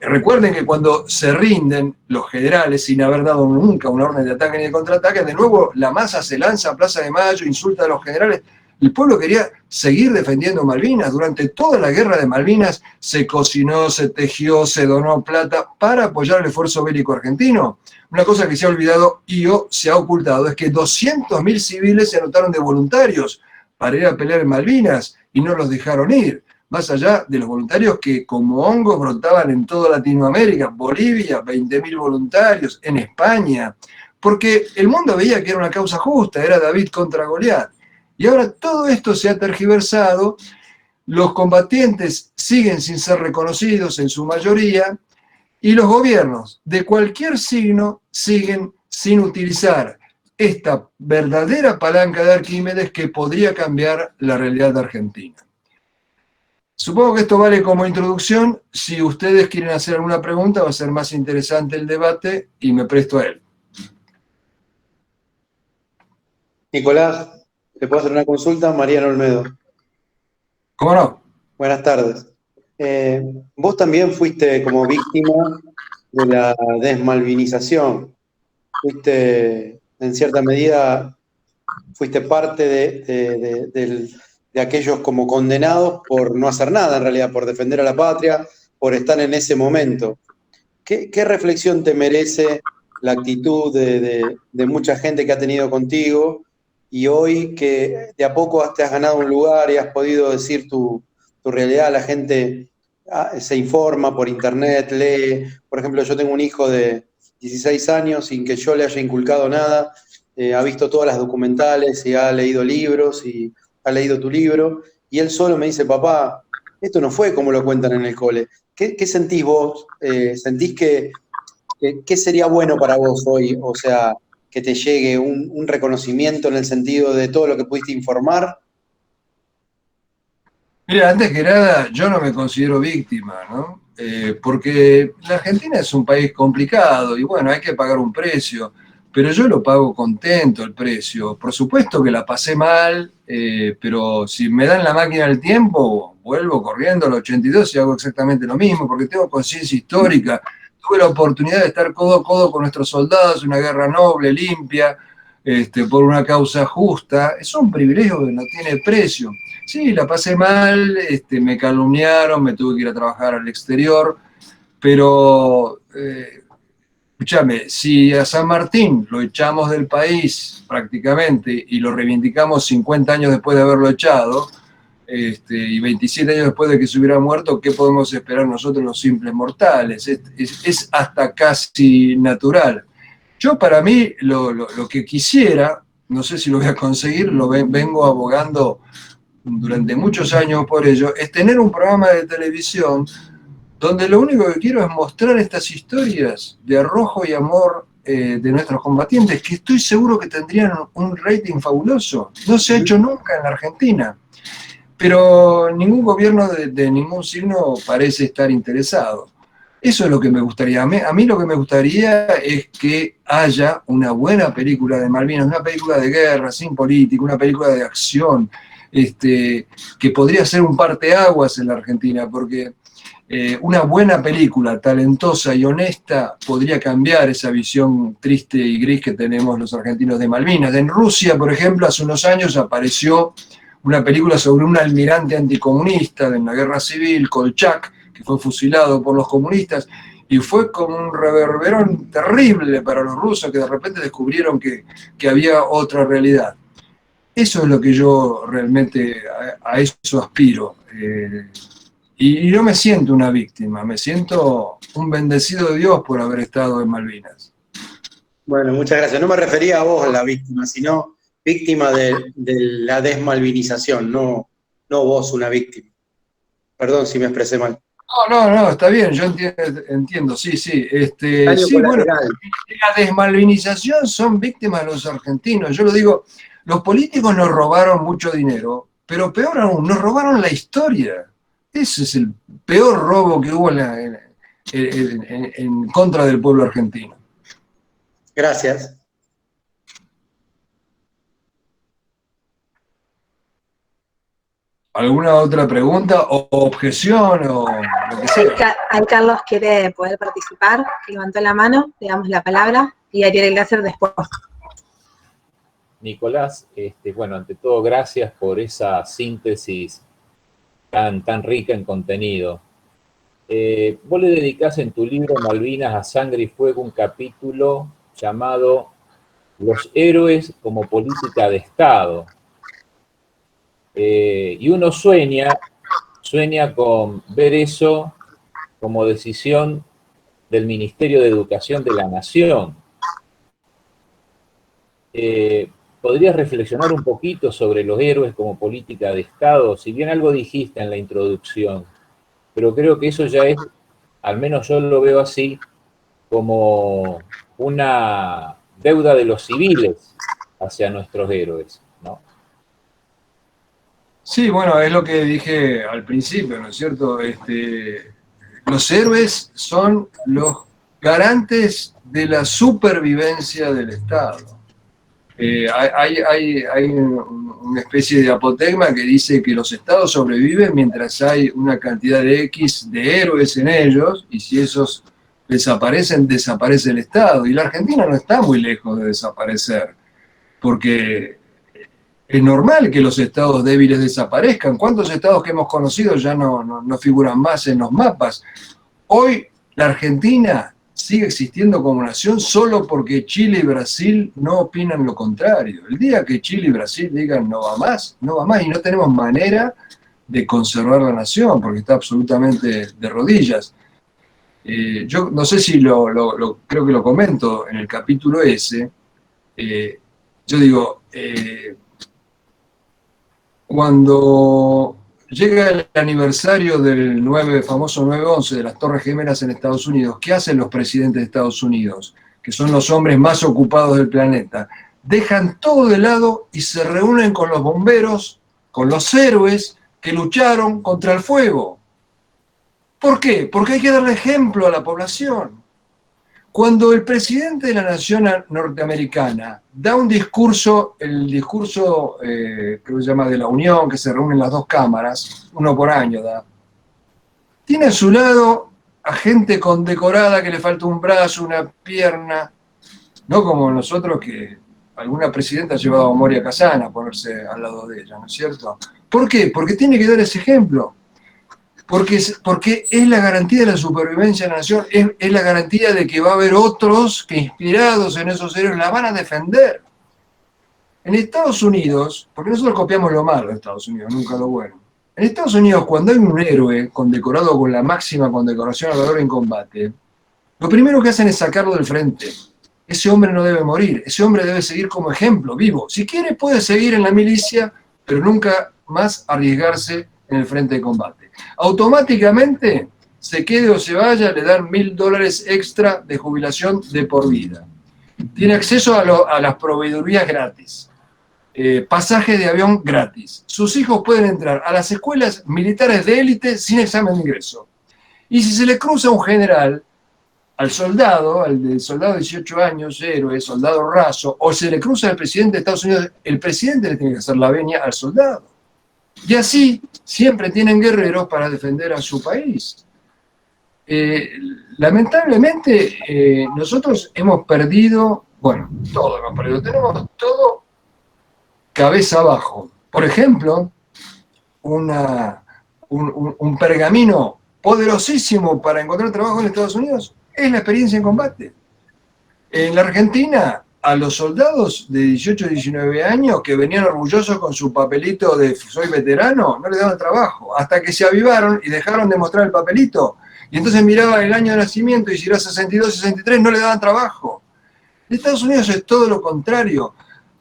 Recuerden que cuando se rinden los generales sin haber dado nunca una orden de ataque ni de contraataque, de nuevo la masa se lanza a Plaza de Mayo, insulta a los generales. El pueblo quería seguir defendiendo Malvinas. Durante toda la guerra de Malvinas se cocinó, se tejió, se donó plata para apoyar el esfuerzo bélico argentino. Una cosa que se ha olvidado y o se ha ocultado es que 200.000 civiles se anotaron de voluntarios para ir a pelear en Malvinas y no los dejaron ir. Más allá de los voluntarios que como hongos brotaban en toda Latinoamérica, Bolivia, 20.000 voluntarios, en España, porque el mundo veía que era una causa justa, era David contra Goliat. Y ahora todo esto se ha tergiversado, los combatientes siguen sin ser reconocidos en su mayoría, y los gobiernos de cualquier signo siguen sin utilizar esta verdadera palanca de Arquímedes que podría cambiar la realidad de Argentina. Supongo que esto vale como introducción. Si ustedes quieren hacer alguna pregunta, va a ser más interesante el debate y me presto a él. Nicolás, ¿te puedo hacer una consulta? Mariano Olmedo. ¿Cómo no? Buenas tardes. Vos también fuiste como víctima de la desmalvinización. Fuiste, en cierta medida, fuiste parte de aquellos como condenados por no hacer nada, en realidad, por defender a la patria, por estar en ese momento. ¿Qué reflexión te merece la actitud de mucha gente que ha tenido contigo y hoy que de a poco te has ganado un lugar y has podido decir tu realidad? La gente se informa por internet, lee. Por ejemplo, yo tengo un hijo de 16 años sin que yo le haya inculcado nada, ha visto todas las documentales y ha leído libros y ha leído tu libro, y él solo me dice, papá, esto no fue como lo cuentan en el cole. ¿Qué sentís vos? ¿Sentís qué sería bueno para vos hoy? O sea, que te llegue un reconocimiento en el sentido de todo lo que pudiste informar. Mira, antes que nada, yo no me considero víctima, ¿no? Porque la Argentina es un país complicado y bueno, hay que pagar un precio, pero yo lo pago contento el precio. Por supuesto que la pasé mal, pero si me dan la máquina del tiempo, vuelvo corriendo al 82 y hago exactamente lo mismo, porque tengo conciencia histórica. Tuve la oportunidad de estar codo a codo con nuestros soldados, una guerra noble, limpia, por una causa justa. Es un privilegio que no tiene precio. Sí, la pasé mal, me calumniaron, me tuve que ir a trabajar al exterior, pero escúchame, si a San Martín lo echamos del país prácticamente y lo reivindicamos 50 años después de haberlo echado, y 27 años después de que se hubiera muerto, ¿qué podemos esperar nosotros los simples mortales? Es hasta casi natural. Yo para mí lo que quisiera, no sé si lo voy a conseguir, vengo abogando durante muchos años por ello, es tener un programa de televisión donde lo único que quiero es mostrar estas historias de arrojo y amor de nuestros combatientes, que estoy seguro que tendrían un rating fabuloso. No se ha hecho nunca en la Argentina, pero ningún gobierno de ningún signo parece estar interesado. Eso es lo que me gustaría. A mí lo que me gustaría es que haya una buena película de Malvinas, una película de guerra, sin política, una película de acción, que podría ser un parteaguas en la Argentina, porque una buena película, talentosa y honesta, podría cambiar esa visión triste y gris que tenemos los argentinos de Malvinas. En Rusia, por ejemplo, hace unos años apareció una película sobre un almirante anticomunista de una guerra civil, Kolchak, que fue fusilado por los comunistas, y fue como un reverberón terrible para los rusos que de repente descubrieron que había otra realidad. Eso es lo que yo realmente a eso aspiro. Y no me siento una víctima, me siento un bendecido de Dios por haber estado en Malvinas. Bueno, muchas gracias. No me refería a vos, la víctima, sino víctima de la desmalvinización, no vos una víctima. Perdón si me expresé mal. No, está bien, yo entiendo, sí. Daño Sí, bueno, colateral. la desmalvinización son víctimas los argentinos. Yo lo digo, los políticos nos robaron mucho dinero, pero peor aún, nos robaron la historia. Ese es el peor robo que hubo en contra del pueblo argentino. Gracias. ¿Alguna otra pregunta o objeción o lo que sea? Ahí Carlos quiere poder participar, que levantó la mano, le damos la palabra, y Ariel Glaser después. Nicolás, bueno, ante todo, gracias por esa síntesis tan rica en contenido. Vos le dedicás en tu libro Malvinas a Sangre y Fuego un capítulo llamado Los héroes como política de Estado. Y uno sueña con ver eso como decisión del Ministerio de Educación de la Nación. ¿Podrías reflexionar un poquito sobre los héroes como política de Estado? Si bien algo dijiste en la introducción, pero creo que eso ya es, al menos yo lo veo así, como una deuda de los civiles hacia nuestros héroes, ¿no? Sí, bueno, es lo que dije al principio, ¿no es cierto? Los héroes son los garantes de la supervivencia del Estado. Hay una especie de apotegma que dice que los estados sobreviven mientras hay una cantidad de X de héroes en ellos, y si esos desaparecen, desaparece el Estado. Y la Argentina no está muy lejos de desaparecer, porque es normal que los estados débiles desaparezcan. ¿Cuántos estados que hemos conocido ya no figuran más en los mapas? Hoy la Argentina sigue existiendo como nación solo porque Chile y Brasil no opinan lo contrario. El día que Chile y Brasil digan no va más, no va más, y no tenemos manera de conservar la nación porque está absolutamente de rodillas. Yo no sé si creo que lo comento en el capítulo ese. Yo digo, cuando llega el aniversario del famoso 9/11 de las Torres Gemelas en Estados Unidos, ¿qué hacen los presidentes de Estados Unidos, que son los hombres más ocupados del planeta? Dejan todo de lado y se reúnen con los bomberos, con los héroes que lucharon contra el fuego. ¿Por qué? Porque hay que darle ejemplo a la población. Cuando el presidente de la nación norteamericana da un discurso, el discurso creo que se llama de la Unión, que se reúnen las dos cámaras, uno por año da, tiene a su lado a gente condecorada que le falta un brazo, una pierna, no como nosotros que alguna presidenta ha llevado a Moria Kazan a ponerse al lado de ella, ¿no es cierto? ¿Por qué? Porque tiene que dar ese ejemplo. Porque es la garantía de la supervivencia de la nación, es la garantía de que va a haber otros que inspirados en esos héroes la van a defender. En Estados Unidos, porque nosotros copiamos lo malo de Estados Unidos, nunca lo bueno. En Estados Unidos, cuando hay un héroe condecorado con la máxima condecoración al valor en combate, lo primero que hacen es sacarlo del frente. Ese hombre no debe morir, ese hombre debe seguir como ejemplo, vivo. Si quiere puede seguir en la milicia, pero nunca más arriesgarse en el frente de combate. Automáticamente, se quede o se vaya, le dan $1.000 extra de jubilación de por vida. Tiene acceso a las proveedurías gratis. Pasaje de avión gratis. Sus hijos pueden entrar a las escuelas militares de élite sin examen de ingreso. Y si se le cruza un general, al del soldado de 18 años, héroe, soldado raso, o se le cruza al presidente de Estados Unidos, el presidente le tiene que hacer la venia al soldado. Y así siempre tienen guerreros para defender a su país. Lamentablemente, nosotros hemos perdido, bueno, todo hemos perdido, tenemos todo cabeza abajo. Por ejemplo, un pergamino poderosísimo para encontrar trabajo en Estados Unidos es la experiencia en combate. En la Argentina, a los soldados de 18 y 19 años que venían orgullosos con su papelito de soy veterano, no les daban trabajo, hasta que se avivaron y dejaron de mostrar el papelito. Y entonces miraba el año de nacimiento y si era 62, 63, no le daban trabajo. En Estados Unidos es todo lo contrario.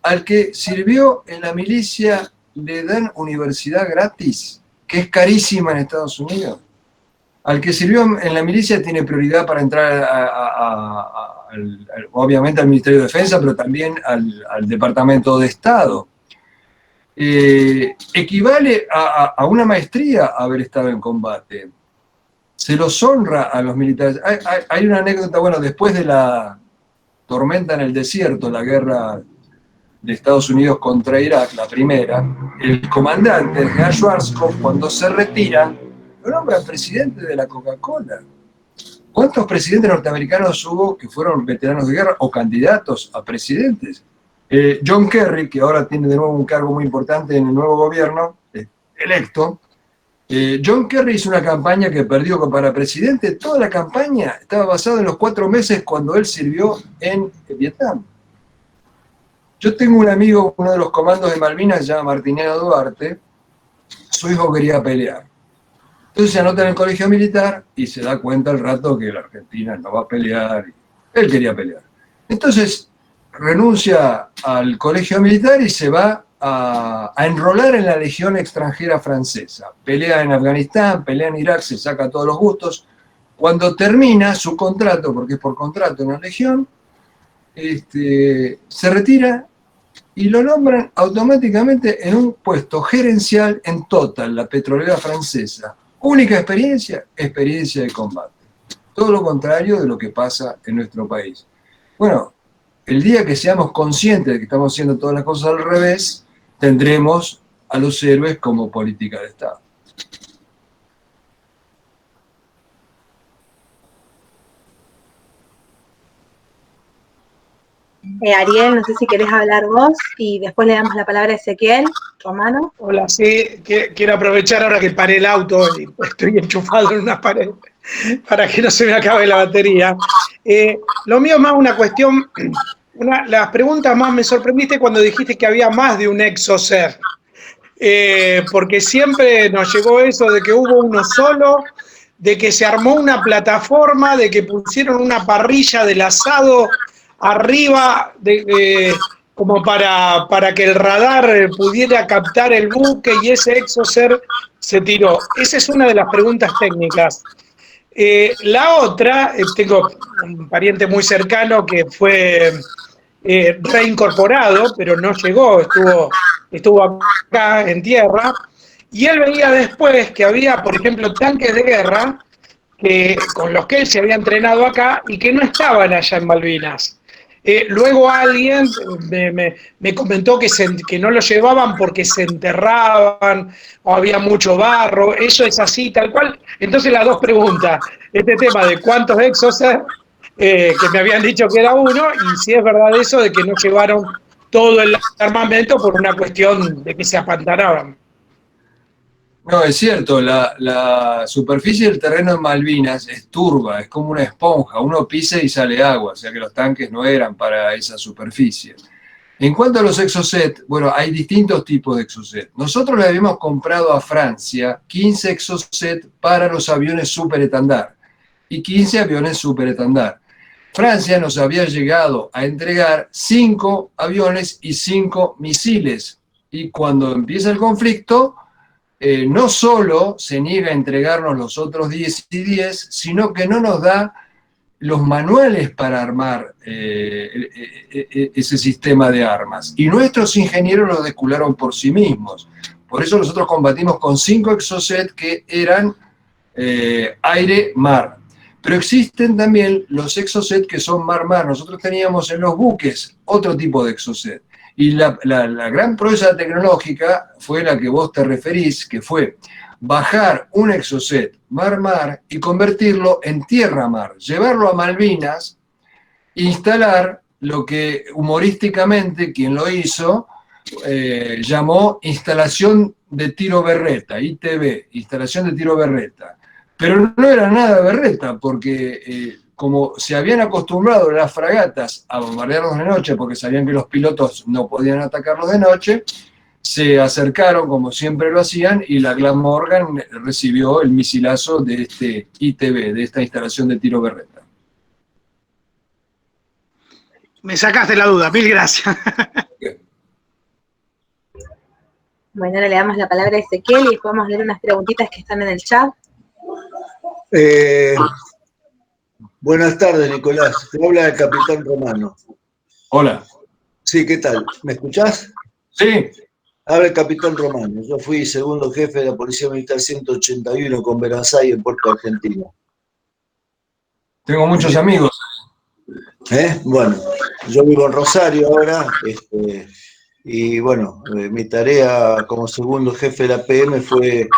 Al que sirvió en la milicia le dan universidad gratis, que es carísima en Estados Unidos. Al que sirvió en la milicia tiene prioridad para entrar obviamente al Ministerio de Defensa, pero también al Departamento de Estado. Equivale a una maestría haber estado en combate. Se los honra a los militares. Hay una anécdota, bueno, después de la tormenta en el desierto, la guerra de Estados Unidos contra Irak, la primera, el comandante, el general Schwarzkopf, cuando se retira, lo nombra presidente de la Coca-Cola. ¿Cuántos presidentes norteamericanos hubo que fueron veteranos de guerra o candidatos a presidentes? John Kerry, que ahora tiene de nuevo un cargo muy importante en el nuevo gobierno, electo, John Kerry hizo una campaña que perdió para presidente. Toda la campaña estaba basada en los 4 meses cuando él sirvió en Vietnam. Yo tengo un amigo, uno de los comandos de Malvinas, se llama Martiniano Duarte. Su hijo quería pelear. Entonces se anota en el colegio militar y se da cuenta al rato que la Argentina no va a pelear. Él quería pelear. Entonces renuncia al colegio militar y se va a enrolar en la Legión Extranjera Francesa. Pelea en Afganistán, pelea en Irak, se saca todos los gustos. Cuando termina su contrato, porque es por contrato en la Legión, se retira y lo nombran automáticamente en un puesto gerencial en Total, la petrolera francesa. Única experiencia, experiencia de combate. Todo lo contrario de lo que pasa en nuestro país. Bueno, el día que seamos conscientes de que estamos haciendo todas las cosas al revés, tendremos a los héroes como política de Estado. Ariel, no sé si querés hablar vos y después le damos la palabra a Ezequiel Romano. Hola, sí, quiero aprovechar ahora que paré el auto y estoy enchufado en una pared para que no se me acabe la batería. Lo mío es más una cuestión, las preguntas más me sorprendiste cuando dijiste que había más de un exoser, porque siempre nos llegó eso de que hubo uno solo, de que se armó una plataforma, de que pusieron una parrilla del asado arriba como para que el radar pudiera captar el buque y ese exoser se tiró. Esa es una de las preguntas técnicas. La otra, tengo un pariente muy cercano que fue reincorporado, pero no llegó, estuvo acá en tierra, y él veía después que había, por ejemplo, tanques de guerra con los que él se había entrenado acá y que no estaban allá en Malvinas. Luego alguien me comentó que no lo llevaban porque se enterraban o había mucho barro. Eso es así, tal cual. Entonces las dos preguntas, este tema de cuántos exoser, que me habían dicho que era uno, y si es verdad eso de que no llevaron todo el armamento por una cuestión de que se apantanaban. No, es cierto, la superficie del terreno en Malvinas es turba, es como una esponja, uno pisa y sale agua, o sea que los tanques no eran para esa superficie. En cuanto a los exocet, bueno, hay distintos tipos de exocet. Nosotros le habíamos comprado a Francia 15 exocet para los aviones superetandar y 15 aviones superetandar. Francia nos había llegado a entregar 5 aviones y 5 misiles, y cuando empieza el conflicto, no solo se niega a entregarnos los otros 10 y 10, sino que no nos da los manuales para armar ese sistema de armas. Y nuestros ingenieros lo descularon por sí mismos. Por eso nosotros combatimos con 5 exocet que eran aire-mar. Pero existen también los exocet que son mar-mar. Nosotros teníamos en los buques otro tipo de exocet. Y la gran proeza tecnológica fue la que vos te referís, que fue bajar un exocet mar-mar y convertirlo en tierra-mar, llevarlo a Malvinas, instalar lo que humorísticamente quien lo hizo llamó instalación de tiro berreta, ITB, instalación de tiro berreta. Pero no era nada berreta, porque como se habían acostumbrado las fragatas a bombardearlos de noche porque sabían que los pilotos no podían atacarlos de noche, se acercaron como siempre lo hacían y la Glamorgan recibió el misilazo de este ITB, de esta instalación de tiro berreta. Me sacaste la duda, mil gracias. Bueno, ahora le damos la palabra a Ezequiel y podemos leer unas preguntitas que están en el chat. Buenas tardes, Nicolás. Te habla el capitán Romano. Hola. Sí, ¿qué tal? ¿Me escuchás? Sí. Habla el capitán Romano. Yo fui segundo jefe de la Policía Militar 181 con Berazay en Puerto Argentino. Tengo muchos amigos. Bueno, yo vivo en Rosario ahora, y bueno, mi tarea como segundo jefe de la PM fue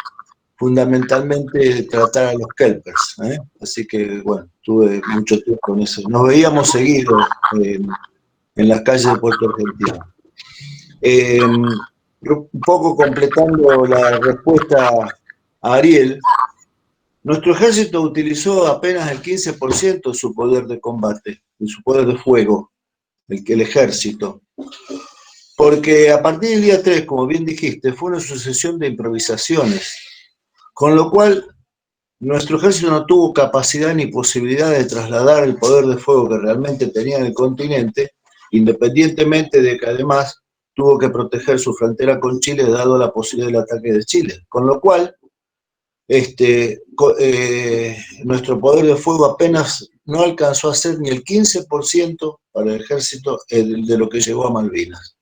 fundamentalmente tratar a los kelpers, así que bueno, tuve mucho tiempo en eso. Nos veíamos seguido en las calles de Puerto Argentino. Un poco completando la respuesta a Ariel, nuestro ejército utilizó apenas el 15% de su poder de combate, de su poder de fuego, el ejército. Porque a partir del día 3, como bien dijiste, fue una sucesión de improvisaciones, con lo cual nuestro ejército no tuvo capacidad ni posibilidad de trasladar el poder de fuego que realmente tenía en el continente, independientemente de que además tuvo que proteger su frontera con Chile, dado la posibilidad del ataque de Chile. Con lo cual, nuestro poder de fuego apenas no alcanzó a ser ni el 15% para el ejército de lo que llegó a Malvinas.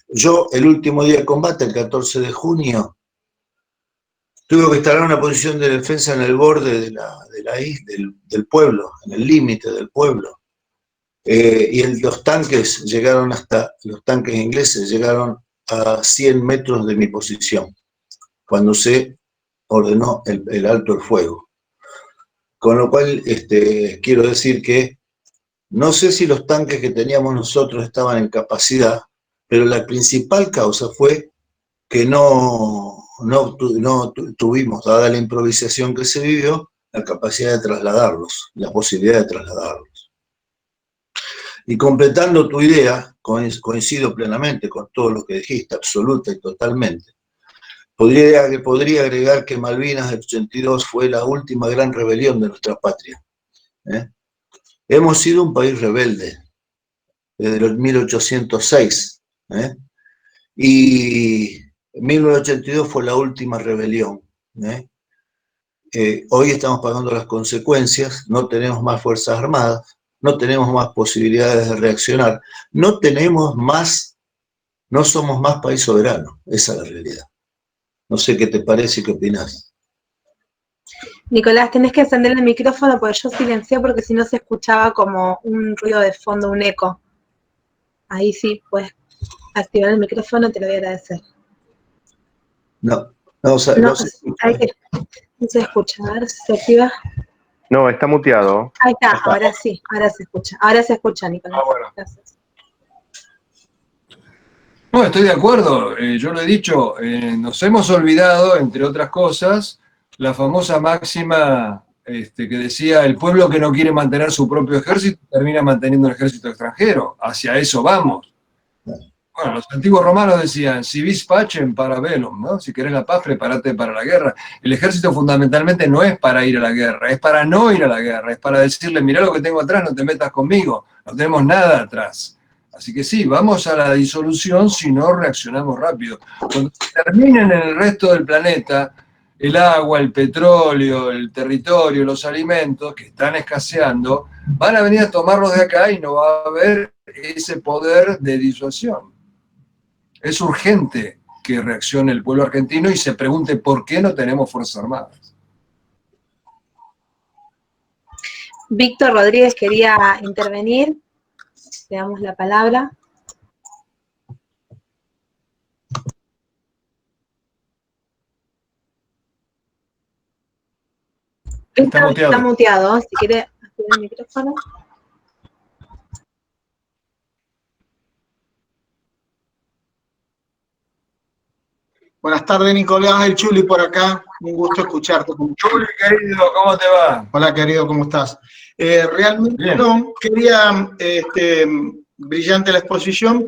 Yo, el último día de combate, el 14 de junio, tuve que estar en una posición de defensa en el borde de la isla, del pueblo, en el límite del pueblo. Los tanques ingleses llegaron a 100 metros de mi posición, cuando se ordenó el alto el fuego. Con lo cual, quiero decir que no sé si los tanques que teníamos nosotros estaban en capacidad, pero la principal causa fue que no tuvimos, dada la improvisación que se vivió, la capacidad de trasladarlos, la posibilidad de trasladarlos. Y completando tu idea, coincido plenamente con todo lo que dijiste, absoluta y totalmente. Podría agregar que Malvinas del 82 fue la última gran rebelión de nuestra patria. Hemos sido un país rebelde desde el 1806, y 1982 fue la última rebelión. Hoy estamos pagando las consecuencias, no tenemos más fuerzas armadas, no tenemos más posibilidades de reaccionar, no somos más país soberano, esa es la realidad. No sé qué te parece y qué opinás. Nicolás, tenés que encender el micrófono porque yo silencié porque si no se escuchaba como un ruido de fondo, un eco. Ahí sí, puedes activar el micrófono, te lo voy a agradecer. No se escucha, a ver si se activa. No, está muteado. Ahí está, ahora sí, ahora se escucha. Ahora se escucha, Nicolás. Bueno. Gracias. No, estoy de acuerdo. Yo lo he dicho, nos hemos olvidado, entre otras cosas, la famosa máxima que decía: el pueblo que no quiere mantener su propio ejército termina manteniendo un ejército extranjero. Hacia eso vamos. Bueno, los antiguos romanos decían: si vis pacem para bellum, ¿no? Si querés la paz, prepárate para la guerra. El ejército fundamentalmente no es para ir a la guerra, es para no ir a la guerra, es para decirle: mirá lo que tengo atrás, no te metas conmigo, no tenemos nada atrás. Así que sí, vamos a la disolución si no reaccionamos rápido. Cuando terminen en el resto del planeta el agua, el petróleo, el territorio, los alimentos que están escaseando, van a venir a tomarlos de acá y no va a haber ese poder de disuasión. Es urgente que reaccione el pueblo argentino y se pregunte por qué no tenemos Fuerzas Armadas. Víctor Rodríguez quería intervenir. Le damos la palabra. Víctor está muteado. Si quiere activar el micrófono. Buenas tardes, Nicolás, el Chuli por acá. Un gusto escucharte. Chuli, querido, ¿cómo te va? Hola, querido, ¿cómo estás? Realmente bien. No, quería, brillante la exposición,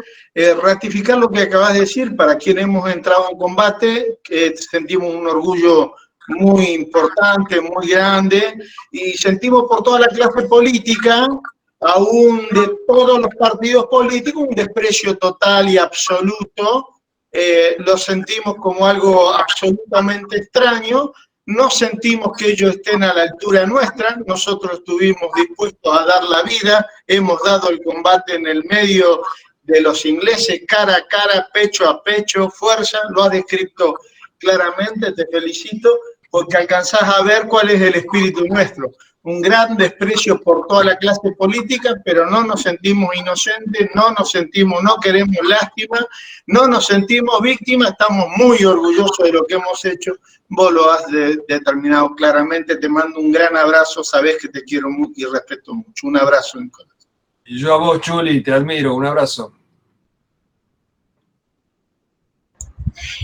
ratificar lo que acabas de decir. Para quienes hemos entrado en combate, sentimos un orgullo muy importante, muy grande, y sentimos por toda la clase política, aún de todos los partidos políticos, un desprecio total y absoluto. Lo sentimos como algo absolutamente extraño, no sentimos que ellos estén a la altura nuestra, nosotros estuvimos dispuestos a dar la vida, hemos dado el combate en el medio de los ingleses, cara a cara, pecho a pecho, fuerza, lo has descrito claramente, te felicito, porque alcanzás a ver cuál es el espíritu nuestro. Un gran desprecio por toda la clase política, pero no nos sentimos inocentes, no queremos lástima, no nos sentimos víctimas, estamos muy orgullosos de lo que hemos hecho. Vos lo has determinado claramente, te mando un gran abrazo, sabés que te quiero mucho y respeto mucho. Un abrazo, Nicolás. Y yo a vos, Chuli, te admiro. Un abrazo.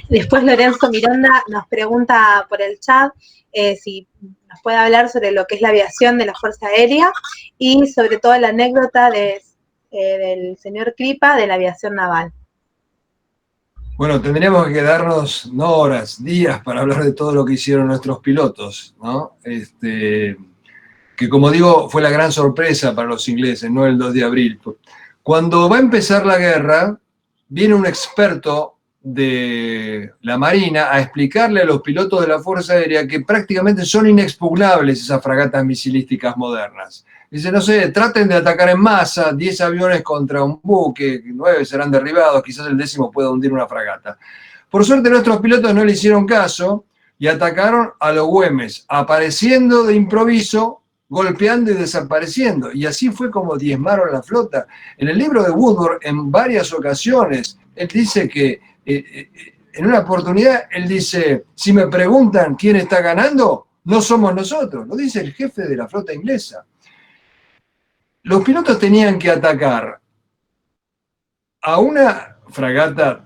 Después Lorenzo Miranda nos pregunta por el chat si nos puede hablar sobre lo que es la aviación de la Fuerza Aérea y sobre todo la anécdota del señor Kripa de la aviación naval. Bueno, tendríamos que quedarnos no horas, días para hablar de todo lo que hicieron nuestros pilotos, ¿no? Que como digo, fue la gran sorpresa para los ingleses, no el 2 de abril. Cuando va a empezar la guerra, viene un experto de la Marina a explicarle a los pilotos de la Fuerza Aérea que prácticamente son inexpugnables esas fragatas misilísticas modernas. Dice, no sé, traten de atacar en masa, 10 aviones contra un buque, 9 serán derribados, quizás el 10º pueda hundir una fragata. Por suerte nuestros pilotos no le hicieron caso y atacaron a los Güemes, apareciendo de improviso, golpeando y desapareciendo. Y así fue como diezmaron la flota. En el libro de Woodward, en varias ocasiones, él dice que en una oportunidad, él dice, si me preguntan quién está ganando, no somos nosotros, lo dice el jefe de la flota inglesa. Los pilotos tenían que atacar a una fragata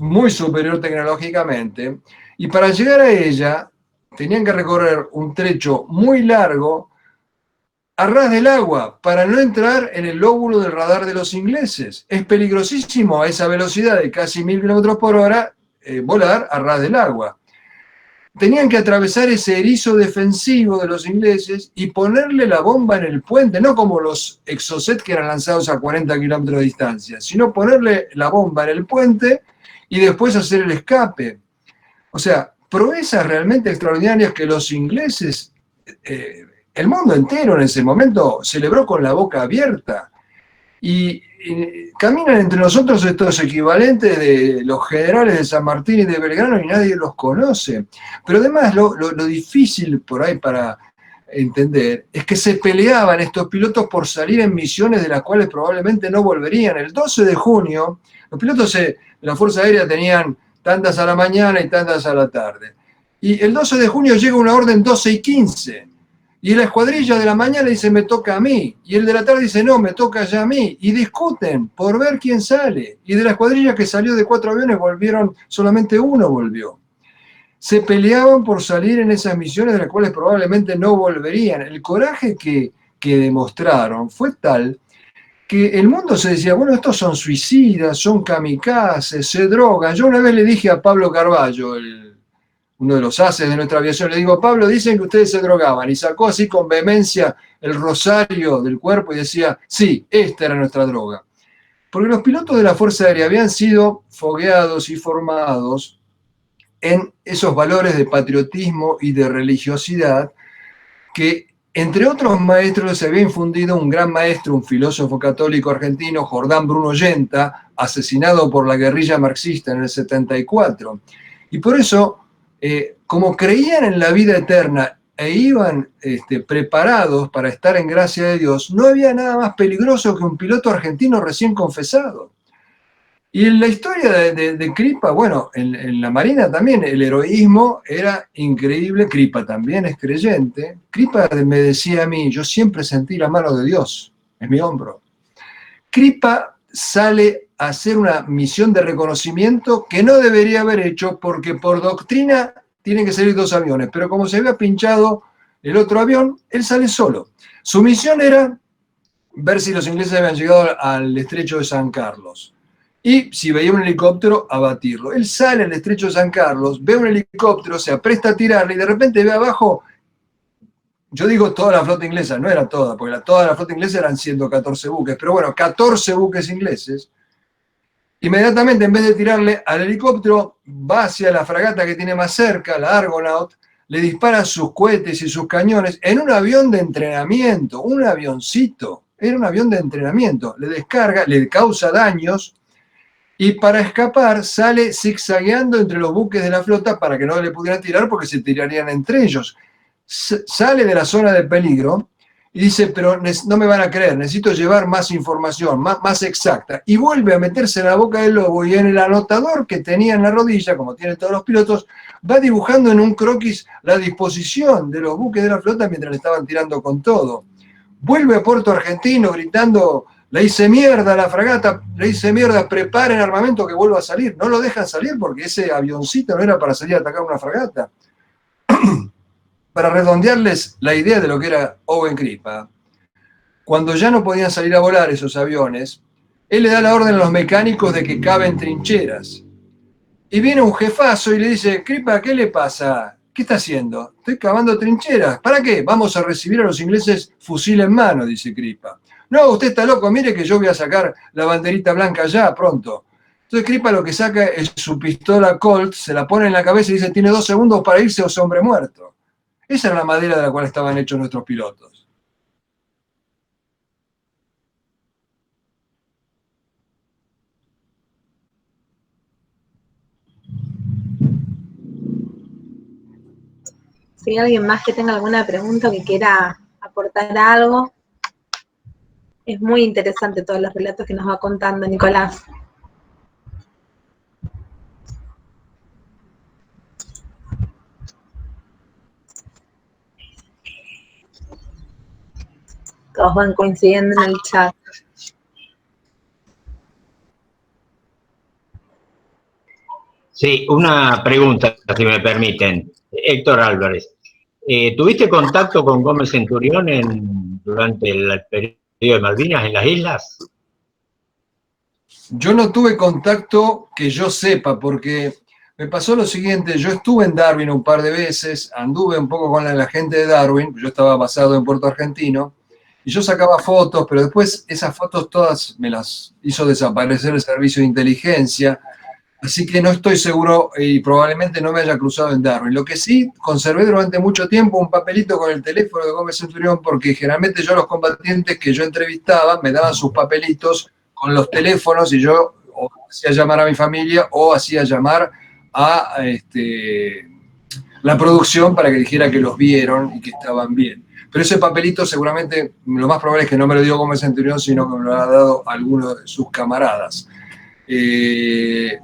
muy superior tecnológicamente y para llegar a ella tenían que recorrer un trecho muy largo a ras del agua para no entrar en el lóbulo del radar de los ingleses. Es peligrosísimo a esa velocidad de casi 1000 kilómetros por hora volar a ras del agua. Tenían que atravesar ese erizo defensivo de los ingleses y ponerle la bomba en el puente, no como los Exocet que eran lanzados a 40 kilómetros de distancia, sino ponerle la bomba en el puente y después hacer el escape. O sea, proezas realmente extraordinarias que los ingleses, el mundo entero en ese momento celebró con la boca abierta. Y caminan entre nosotros estos equivalentes de los generales de San Martín y de Belgrano y nadie los conoce. Pero además lo difícil por ahí para entender es que se peleaban estos pilotos por salir en misiones de las cuales probablemente no volverían. El 12 de junio, los pilotos de la Fuerza Aérea tenían tantas a la mañana y tantas a la tarde. Y el 12 de junio llega una orden 12:15. Y la escuadrilla de la mañana dice, me toca a mí. Y el de la tarde dice, no, me toca ya a mí. Y discuten por ver quién sale. Y de la escuadrilla que salió de 4 aviones, solamente uno volvió. Se peleaban por salir en esas misiones de las cuales probablemente no volverían. El coraje que demostraron fue tal que el mundo se decía, bueno, estos son suicidas, son kamikazes, se drogan. Yo una vez le dije a Pablo Carballo, uno de los haces de nuestra aviación, le digo, Pablo, dicen que ustedes se drogaban, y sacó así con vehemencia el rosario del cuerpo y decía, sí, esta era nuestra droga. Porque los pilotos de la Fuerza Aérea habían sido fogueados y formados en esos valores de patriotismo y de religiosidad que, entre otros maestros, se había infundido un gran maestro, un filósofo católico argentino, Jordán Bruno Yenta, asesinado por la guerrilla marxista en el 74. Y por eso, como creían en la vida eterna e iban preparados para estar en gracia de Dios, no había nada más peligroso que un piloto argentino recién confesado. Y en la historia de Kripa, bueno, en la Marina también el heroísmo era increíble. Kripa también es creyente. Kripa me decía a mí, yo siempre sentí la mano de Dios en mi hombro. Kripa sale a hacer una misión de reconocimiento que no debería haber hecho porque por doctrina tienen que salir 2 aviones, pero como se había pinchado el otro avión, él sale solo. Su misión era ver si los ingleses habían llegado al estrecho de San Carlos y si veía un helicóptero, abatirlo. Él sale al estrecho de San Carlos, ve un helicóptero, se apresta a tirarle y de repente ve abajo, yo digo toda la flota inglesa, no era toda, porque toda la flota inglesa eran 114 buques, pero bueno, 14 buques ingleses. Inmediatamente, en vez de tirarle al helicóptero, va hacia la fragata que tiene más cerca, la Argonaut, le dispara sus cohetes y sus cañones en un avión de entrenamiento, un avioncito, era un avión de entrenamiento, le descarga, le causa daños y para escapar sale zigzagueando entre los buques de la flota para que no le pudieran tirar porque se tirarían entre ellos. Sale de la zona de peligro y dice, pero no me van a creer, necesito llevar más información, más exacta. Y vuelve a meterse en la boca del lobo y en el anotador que tenía en la rodilla, como tienen todos los pilotos, va dibujando en un croquis la disposición de los buques de la flota mientras le estaban tirando con todo. Vuelve a Puerto Argentino gritando, le hice mierda a la fragata, le hice mierda, preparen armamento que vuelva a salir. No lo dejan salir porque ese avioncito no era para salir a atacar una fragata. Para redondearles la idea de lo que era Owen Crippa, cuando ya no podían salir a volar esos aviones, él le da la orden a los mecánicos de que caven trincheras. Y viene un jefazo y le dice, Crippa, ¿qué le pasa? ¿Qué está haciendo? Estoy cavando trincheras. ¿Para qué? Vamos a recibir a los ingleses fusil en mano, dice Crippa. No, usted está loco, mire que yo voy a sacar la banderita blanca ya pronto. Entonces Crippa lo que saca es su pistola Colt, se la pone en la cabeza y dice, tiene 2 segundos para irse o es hombre muerto. Esa era la madera de la cual estaban hechos nuestros pilotos. Si hay alguien más que tenga alguna pregunta o que quiera aportar algo, es muy interesante todos los relatos que nos va contando Nicolás. Todos van coincidiendo en el chat. Sí, una pregunta, si me permiten. Héctor Álvarez, ¿tuviste contacto con Gómez Centurión durante el periodo de Malvinas en las islas? Yo no tuve contacto que yo sepa, porque me pasó lo siguiente, yo estuve en Darwin un par de veces, anduve un poco con la gente de Darwin, yo estaba basado en Puerto Argentino, y yo sacaba fotos, pero después esas fotos todas me las hizo desaparecer el servicio de inteligencia, así que no estoy seguro y probablemente no me haya cruzado en Darwin. Lo que sí, conservé durante mucho tiempo un papelito con el teléfono de Gómez Centurión, porque generalmente yo los combatientes que yo entrevistaba me daban sus papelitos con los teléfonos y yo o hacía llamar a mi familia o hacía llamar a la producción para que dijera que los vieron y que estaban bien. Pero ese papelito seguramente, lo más probable es que no me lo dio Gómez Centurión, sino que me lo ha dado alguno de sus camaradas.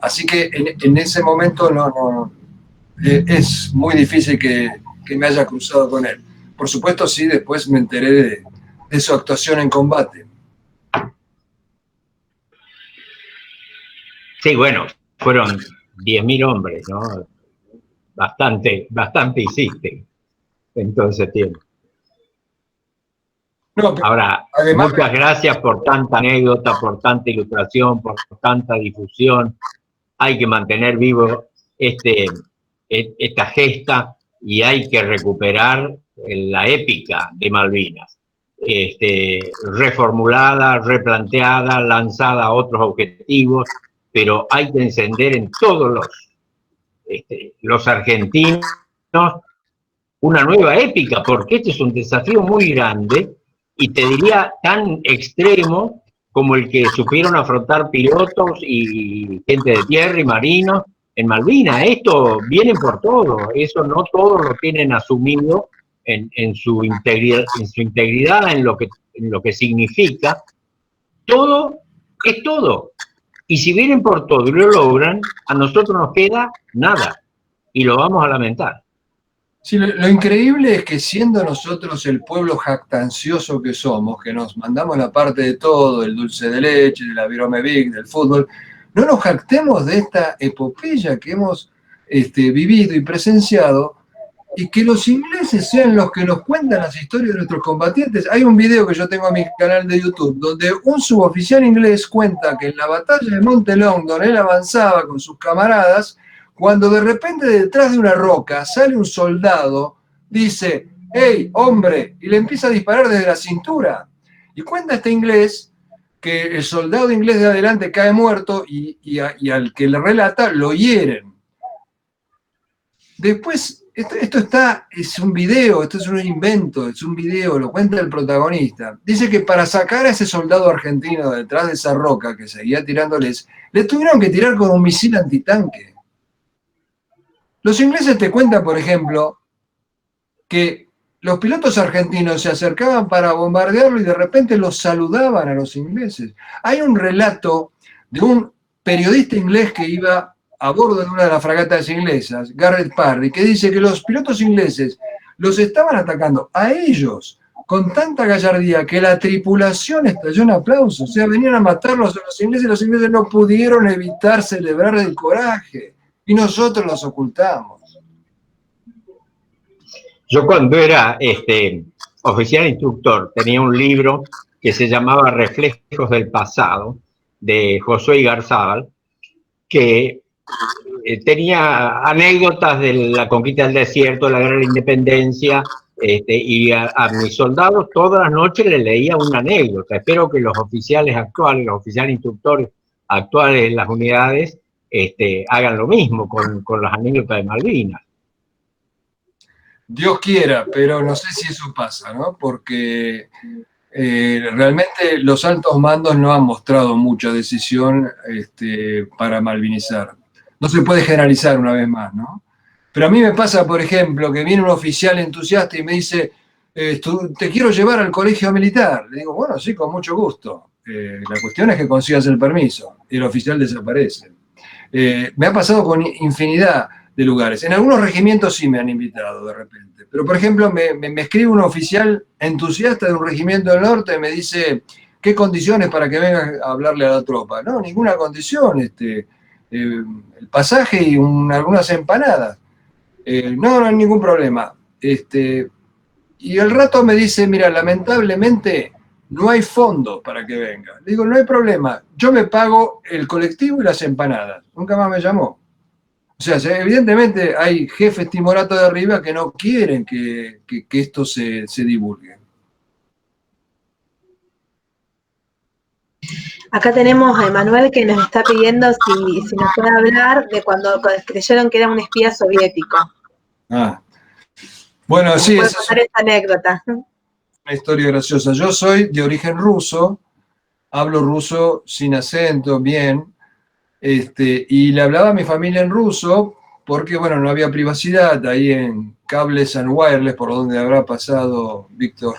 Así que en ese momento es muy difícil que me haya cruzado con él. Por supuesto, sí, después me enteré de su actuación en combate. Sí, bueno, fueron 10.000 hombres, ¿no? Bastante hiciste en todo ese tiempo. No, ahora, además, muchas gracias por tanta anécdota, por tanta ilustración, por tanta difusión. Hay que mantener vivo esta gesta y hay que recuperar la épica de Malvinas. Reformulada, replanteada, lanzada a otros objetivos, pero hay que encender en todos los argentinos una nueva épica, porque este es un desafío muy grande y te diría tan extremo como el que supieron afrontar pilotos y gente de tierra y marinos en Malvinas. Esto viene por todo, eso no todos lo tienen asumido en su integridad, en lo que significa. Todo es todo. Y si vienen por todo y lo logran, a nosotros nos queda nada. Y lo vamos a lamentar. Sí, lo increíble es que siendo nosotros el pueblo jactancioso que somos, que nos mandamos la parte de todo, el dulce de leche, de la Viromevic, del fútbol, no nos jactemos de esta epopeya que hemos vivido y presenciado, y que los ingleses sean los que nos cuentan las historias de nuestros combatientes. Hay un video que yo tengo en mi canal de YouTube, donde un suboficial inglés cuenta que en la batalla de Montelong, donde él avanzaba con sus camaradas, cuando de repente detrás de una roca sale un soldado, dice, ¡hey, hombre! Y le empieza a disparar desde la cintura. Y cuenta este inglés que el soldado inglés de adelante cae muerto y al que le relata lo hieren. Después es un video, esto es un invento, es un video, lo cuenta el protagonista. Dice que para sacar a ese soldado argentino detrás de esa roca que seguía tirándoles, le tuvieron que tirar con un misil antitanque. Los ingleses te cuentan, por ejemplo, que los pilotos argentinos se acercaban para bombardearlo y de repente los saludaban a los ingleses. Hay un relato de un periodista inglés que iba a bordo de una de las fragatas inglesas, Garrett Parry, que dice que los pilotos ingleses los estaban atacando a ellos con tanta gallardía que la tripulación estalló en aplausos. O sea, venían a matarlos a los ingleses no pudieron evitar celebrar el coraje y nosotros los ocultamos. Yo cuando era oficial instructor tenía un libro que se llamaba Reflejos del Pasado, de Josué Igarzábal, que tenía anécdotas de la conquista del desierto, de la guerra de la independencia, y a mis soldados todas las noches les leía una anécdota. Espero que los oficiales actuales, los oficiales instructores actuales en las unidades, hagan lo mismo con las anécdotas de Malvinas. Dios quiera, pero no sé si eso pasa, ¿no? Porque realmente los altos mandos no han mostrado mucha decisión para malvinizar. No se puede generalizar una vez más, ¿no? Pero a mí me pasa, por ejemplo, que viene un oficial entusiasta y me dice, te quiero llevar al colegio militar. Le digo, bueno, sí, con mucho gusto. La cuestión es que consigas el permiso y el oficial desaparece. Me ha pasado con infinidad de lugares. En algunos regimientos sí me han invitado de repente. Pero, por ejemplo, me escribe un oficial entusiasta de un regimiento del norte y me dice, ¿qué condiciones para que venga a hablarle a la tropa? No, ninguna condición. El pasaje y algunas empanadas. No hay ningún problema. Y al rato me dice, mira, lamentablemente no hay fondos para que venga. Le digo, no hay problema, yo me pago el colectivo y las empanadas. Nunca más me llamó. O sea, evidentemente hay jefes timoratos de arriba que no quieren que esto se divulgue. Acá tenemos a Emanuel que nos está pidiendo si nos puede hablar de cuando creyeron que era un espía soviético. Bueno, sí, esa es esta anécdota. Una historia graciosa. Yo soy de origen ruso, hablo ruso sin acento, bien, y le hablaba a mi familia en ruso porque, bueno, no había privacidad ahí en Cables and Wireless, por donde habrá pasado Víctor.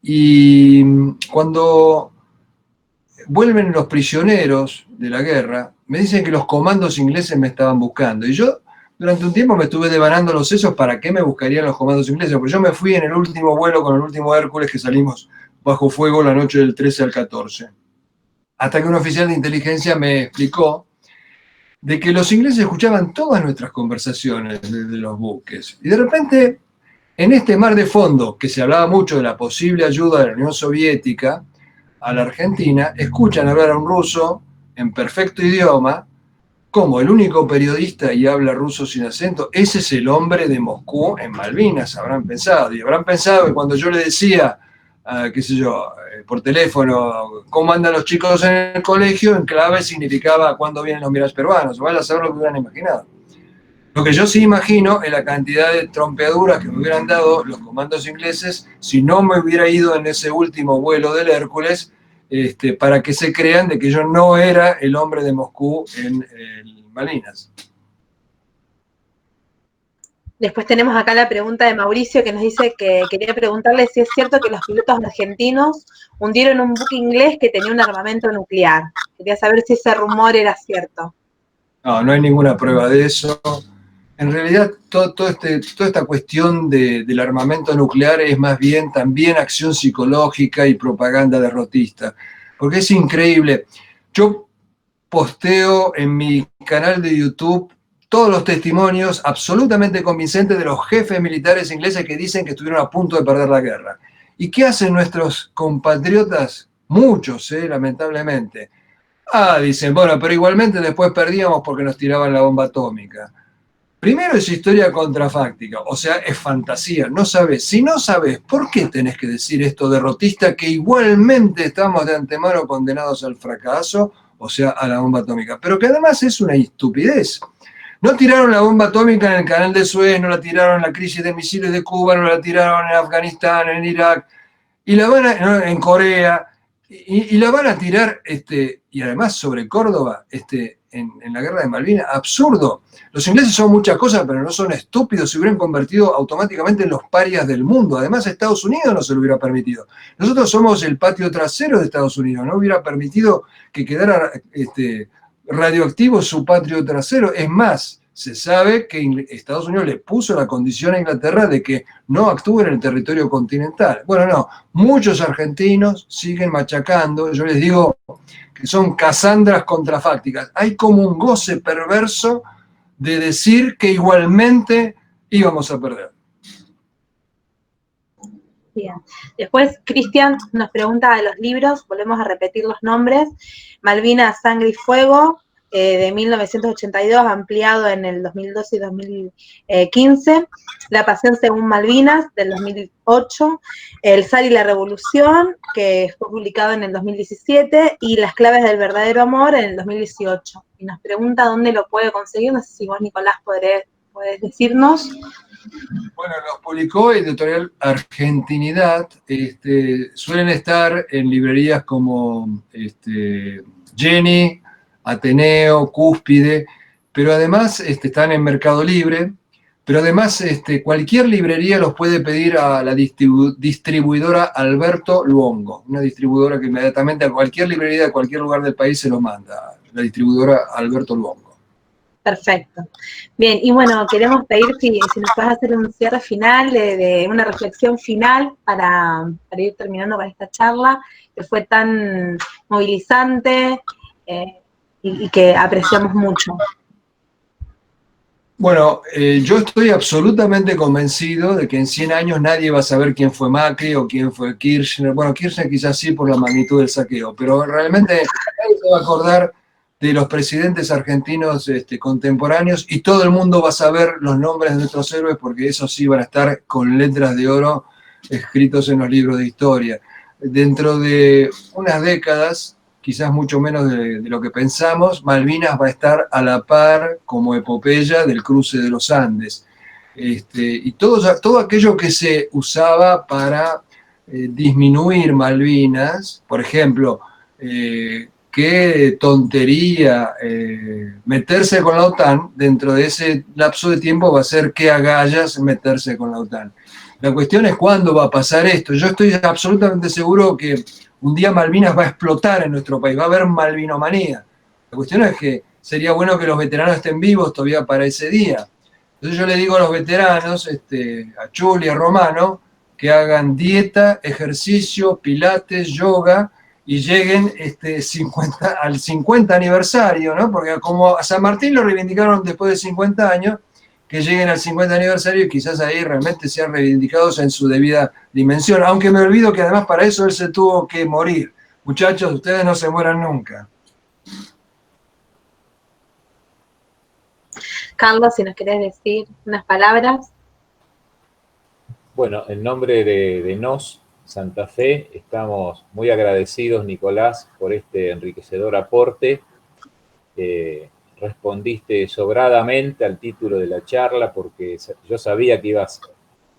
Y cuando vuelven los prisioneros de la guerra, me dicen que los comandos ingleses me estaban buscando. Y yo durante un tiempo me estuve devanando los sesos para qué me buscarían los comandos ingleses, porque yo me fui en el último vuelo con el último Hércules que salimos bajo fuego la noche del 13 al 14. Hasta que un oficial de inteligencia me explicó de que los ingleses escuchaban todas nuestras conversaciones de los buques. Y de repente, en este mar de fondo, que se hablaba mucho de la posible ayuda de la Unión Soviética a la Argentina, escuchan hablar a un ruso en perfecto idioma, como el único periodista y habla ruso sin acento, ese es el hombre de Moscú en Malvinas, habrán pensado. Y habrán pensado que cuando yo le decía, qué sé yo, por teléfono, cómo andan los chicos en el colegio, en clave significaba cuándo vienen los Mirage peruanos, vaya a saber lo que hubieran imaginado. Lo que yo sí imagino es la cantidad de trompeaduras que me hubieran dado los comandos ingleses si no me hubiera ido en ese último vuelo del Hércules, para que se crean de que yo no era el hombre de Moscú en Malvinas. Después tenemos acá la pregunta de Mauricio que nos dice que quería preguntarle si es cierto que los pilotos argentinos hundieron un buque inglés que tenía un armamento nuclear. Quería saber si ese rumor era cierto. No hay ninguna prueba de eso. En realidad, toda esta cuestión del armamento nuclear es más bien también acción psicológica y propaganda derrotista. Porque es increíble. Yo posteo en mi canal de YouTube todos los testimonios absolutamente convincentes de los jefes militares ingleses que dicen que estuvieron a punto de perder la guerra. ¿Y qué hacen nuestros compatriotas? Muchos, lamentablemente. Dicen, bueno, pero igualmente después perdíamos porque nos tiraban la bomba atómica. Primero es historia contrafáctica, o sea, es fantasía, no sabes. Si no sabes, ¿por qué tenés que decir esto derrotista que igualmente estamos de antemano condenados al fracaso, o sea, a la bomba atómica? Pero que además es una estupidez, No tiraron la bomba atómica en el canal de Suez, no la tiraron en la crisis de misiles de Cuba, no la tiraron en Afganistán, en Irak, y la van a, no, en Corea, y la van a tirar, y además sobre Córdoba, en la guerra de Malvinas. Absurdo. Los ingleses son muchas cosas, pero no son estúpidos, se hubieran convertido automáticamente en los parias del mundo. Además, Estados Unidos no se lo hubiera permitido. Nosotros somos el patio trasero de Estados Unidos, no hubiera permitido que quedara radioactivo su patio trasero. Es más, se sabe que Estados Unidos le puso la condición a Inglaterra de que no actúe en el territorio continental. Bueno, no, muchos argentinos siguen machacando, yo les digo que son casandras contrafácticas. Hay como un goce perverso de decir que igualmente íbamos a perder. Bien. Después, Cristian nos pregunta de los libros, volvemos a repetir los nombres: Malvinas, Sangre y Fuego, de 1982, ampliado en el 2012 y 2015, La Pasión según Malvinas, del 2008, El zar y la revolución, que fue publicado en el 2017, y Las claves del verdadero amor, en el 2018. Y nos pregunta dónde lo puede conseguir, no sé si vos, Nicolás, podés decirnos. Bueno, los publicó Editorial Argentinidad, suelen estar en librerías como Jenny, Ateneo, Cúspide, pero además están en Mercado Libre, pero además cualquier librería los puede pedir a la distribuidora Alberto Luongo, una distribuidora que inmediatamente a cualquier librería de cualquier lugar del país se lo manda, la distribuidora Alberto Luongo. Perfecto. Bien, y bueno, queremos pedir si nos puedes hacer un cierre final, de una reflexión final para ir terminando con esta charla, que fue tan movilizante, y que apreciamos mucho. Bueno, yo estoy absolutamente convencido de que en 100 años nadie va a saber quién fue Macri o quién fue Kirchner. Bueno, Kirchner quizás sí por la magnitud del saqueo, pero realmente nadie se va a acordar de los presidentes argentinos contemporáneos, y todo el mundo va a saber los nombres de nuestros héroes, porque esos sí van a estar con letras de oro escritos en los libros de historia. Dentro de unas décadas, quizás mucho menos de lo que pensamos, Malvinas va a estar a la par como epopeya del cruce de los Andes. Y todo aquello que se usaba para disminuir Malvinas, por ejemplo, qué tontería meterse con la OTAN, dentro de ese lapso de tiempo va a ser qué agallas meterse con la OTAN. La cuestión es cuándo va a pasar esto. Yo estoy absolutamente seguro que un día Malvinas va a explotar en nuestro país, va a haber malvinomanía. La cuestión es que sería bueno que los veteranos estén vivos todavía para ese día. Entonces yo le digo a los veteranos, a Chuli, a Romano, que hagan dieta, ejercicio, pilates, yoga, y lleguen al 50 aniversario, ¿no? Porque como a San Martín lo reivindicaron después de 50 años, que lleguen al 50 aniversario y quizás ahí realmente sean reivindicados en su debida dimensión. Aunque me olvido que además para eso él se tuvo que morir. Muchachos, ustedes no se mueran nunca. Carlos, si nos querés decir unas palabras. Bueno, en nombre de NOS Santa Fe, estamos muy agradecidos, Nicolás, por este enriquecedor aporte. Respondiste sobradamente al título de la charla, porque yo sabía que ibas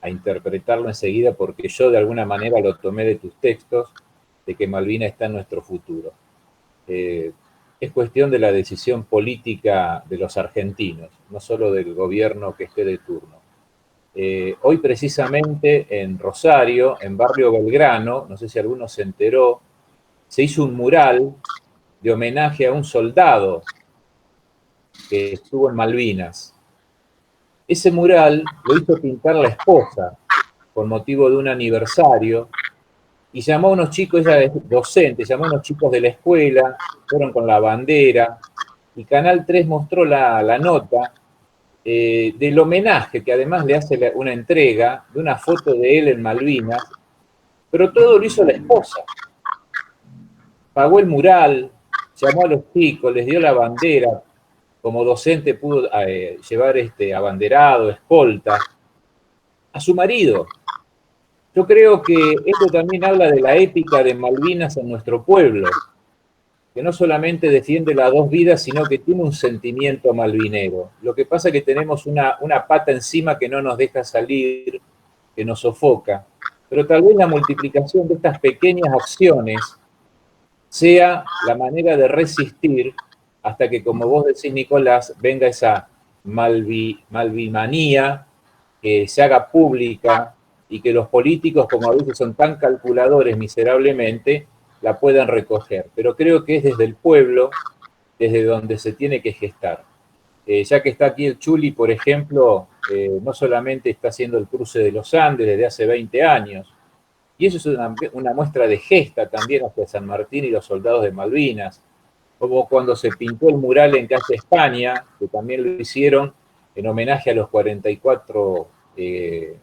a interpretarlo enseguida, porque yo de alguna manera lo tomé de tus textos, de que Malvinas está en nuestro futuro. Es cuestión de la decisión política de los argentinos, no solo del gobierno que esté de turno. Hoy precisamente en Rosario, en Barrio Belgrano, no sé si alguno se enteró, se hizo un mural de homenaje a un soldado que estuvo en Malvinas. Ese mural lo hizo pintar la esposa con motivo de un aniversario, y llamó a unos chicos, ella es docente, llamó a unos chicos de la escuela, fueron con la bandera, y Canal 3 mostró la nota del homenaje, que además le hace una entrega de una foto de él en Malvinas, pero todo lo hizo la esposa. Pagó el mural, llamó a los chicos, les dio la bandera, como docente pudo llevar abanderado, escolta, a su marido. Yo creo que esto también habla de la épica de Malvinas en nuestro pueblo. que no solamente defiende las dos vidas, sino que tiene un sentimiento malvinero. Lo que pasa es que tenemos una pata encima que no nos deja salir, que nos sofoca. Pero tal vez la multiplicación de estas pequeñas acciones sea la manera de resistir hasta que, como vos decís, Nicolás, venga esa malvimanía, que se haga pública y que los políticos, como a veces son tan calculadores miserablemente, la puedan recoger. Pero creo que es desde el pueblo, desde donde se tiene que gestar. Ya que está aquí el Chuli, por ejemplo, no solamente está haciendo el cruce de los Andes desde hace 20 años, y eso es una muestra de gesta también hacia San Martín y los soldados de Malvinas, como cuando se pintó el mural en Calle España, que también lo hicieron en homenaje a los 44 del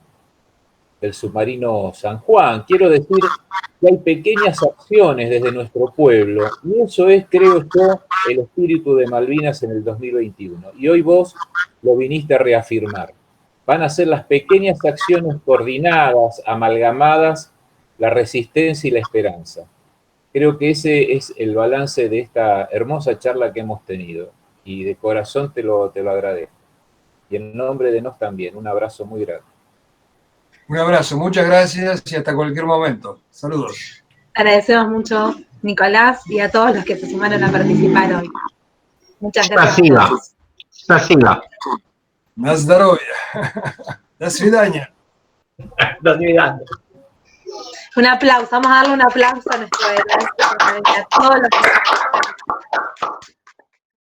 submarino San Juan. Quiero decir que hay pequeñas acciones desde nuestro pueblo, y eso es, creo yo, el espíritu de Malvinas en el 2021. Y hoy vos lo viniste a reafirmar. Van a ser las pequeñas acciones coordinadas, amalgamadas, la resistencia y la esperanza. Creo que ese es el balance de esta hermosa charla que hemos tenido, y de corazón te lo agradezco. Y en nombre de nos también, un abrazo muy grande. Un abrazo, muchas gracias y hasta cualquier momento. Saludos. Agradecemos mucho, Nicolás, y a todos los que se sumaron a participar hoy. Muchas gracias a todos. Спасибо. На здоровье. До свидания. До свидания. Un aplauso, vamos a darle un aplauso a nuestro héroe, a todos los que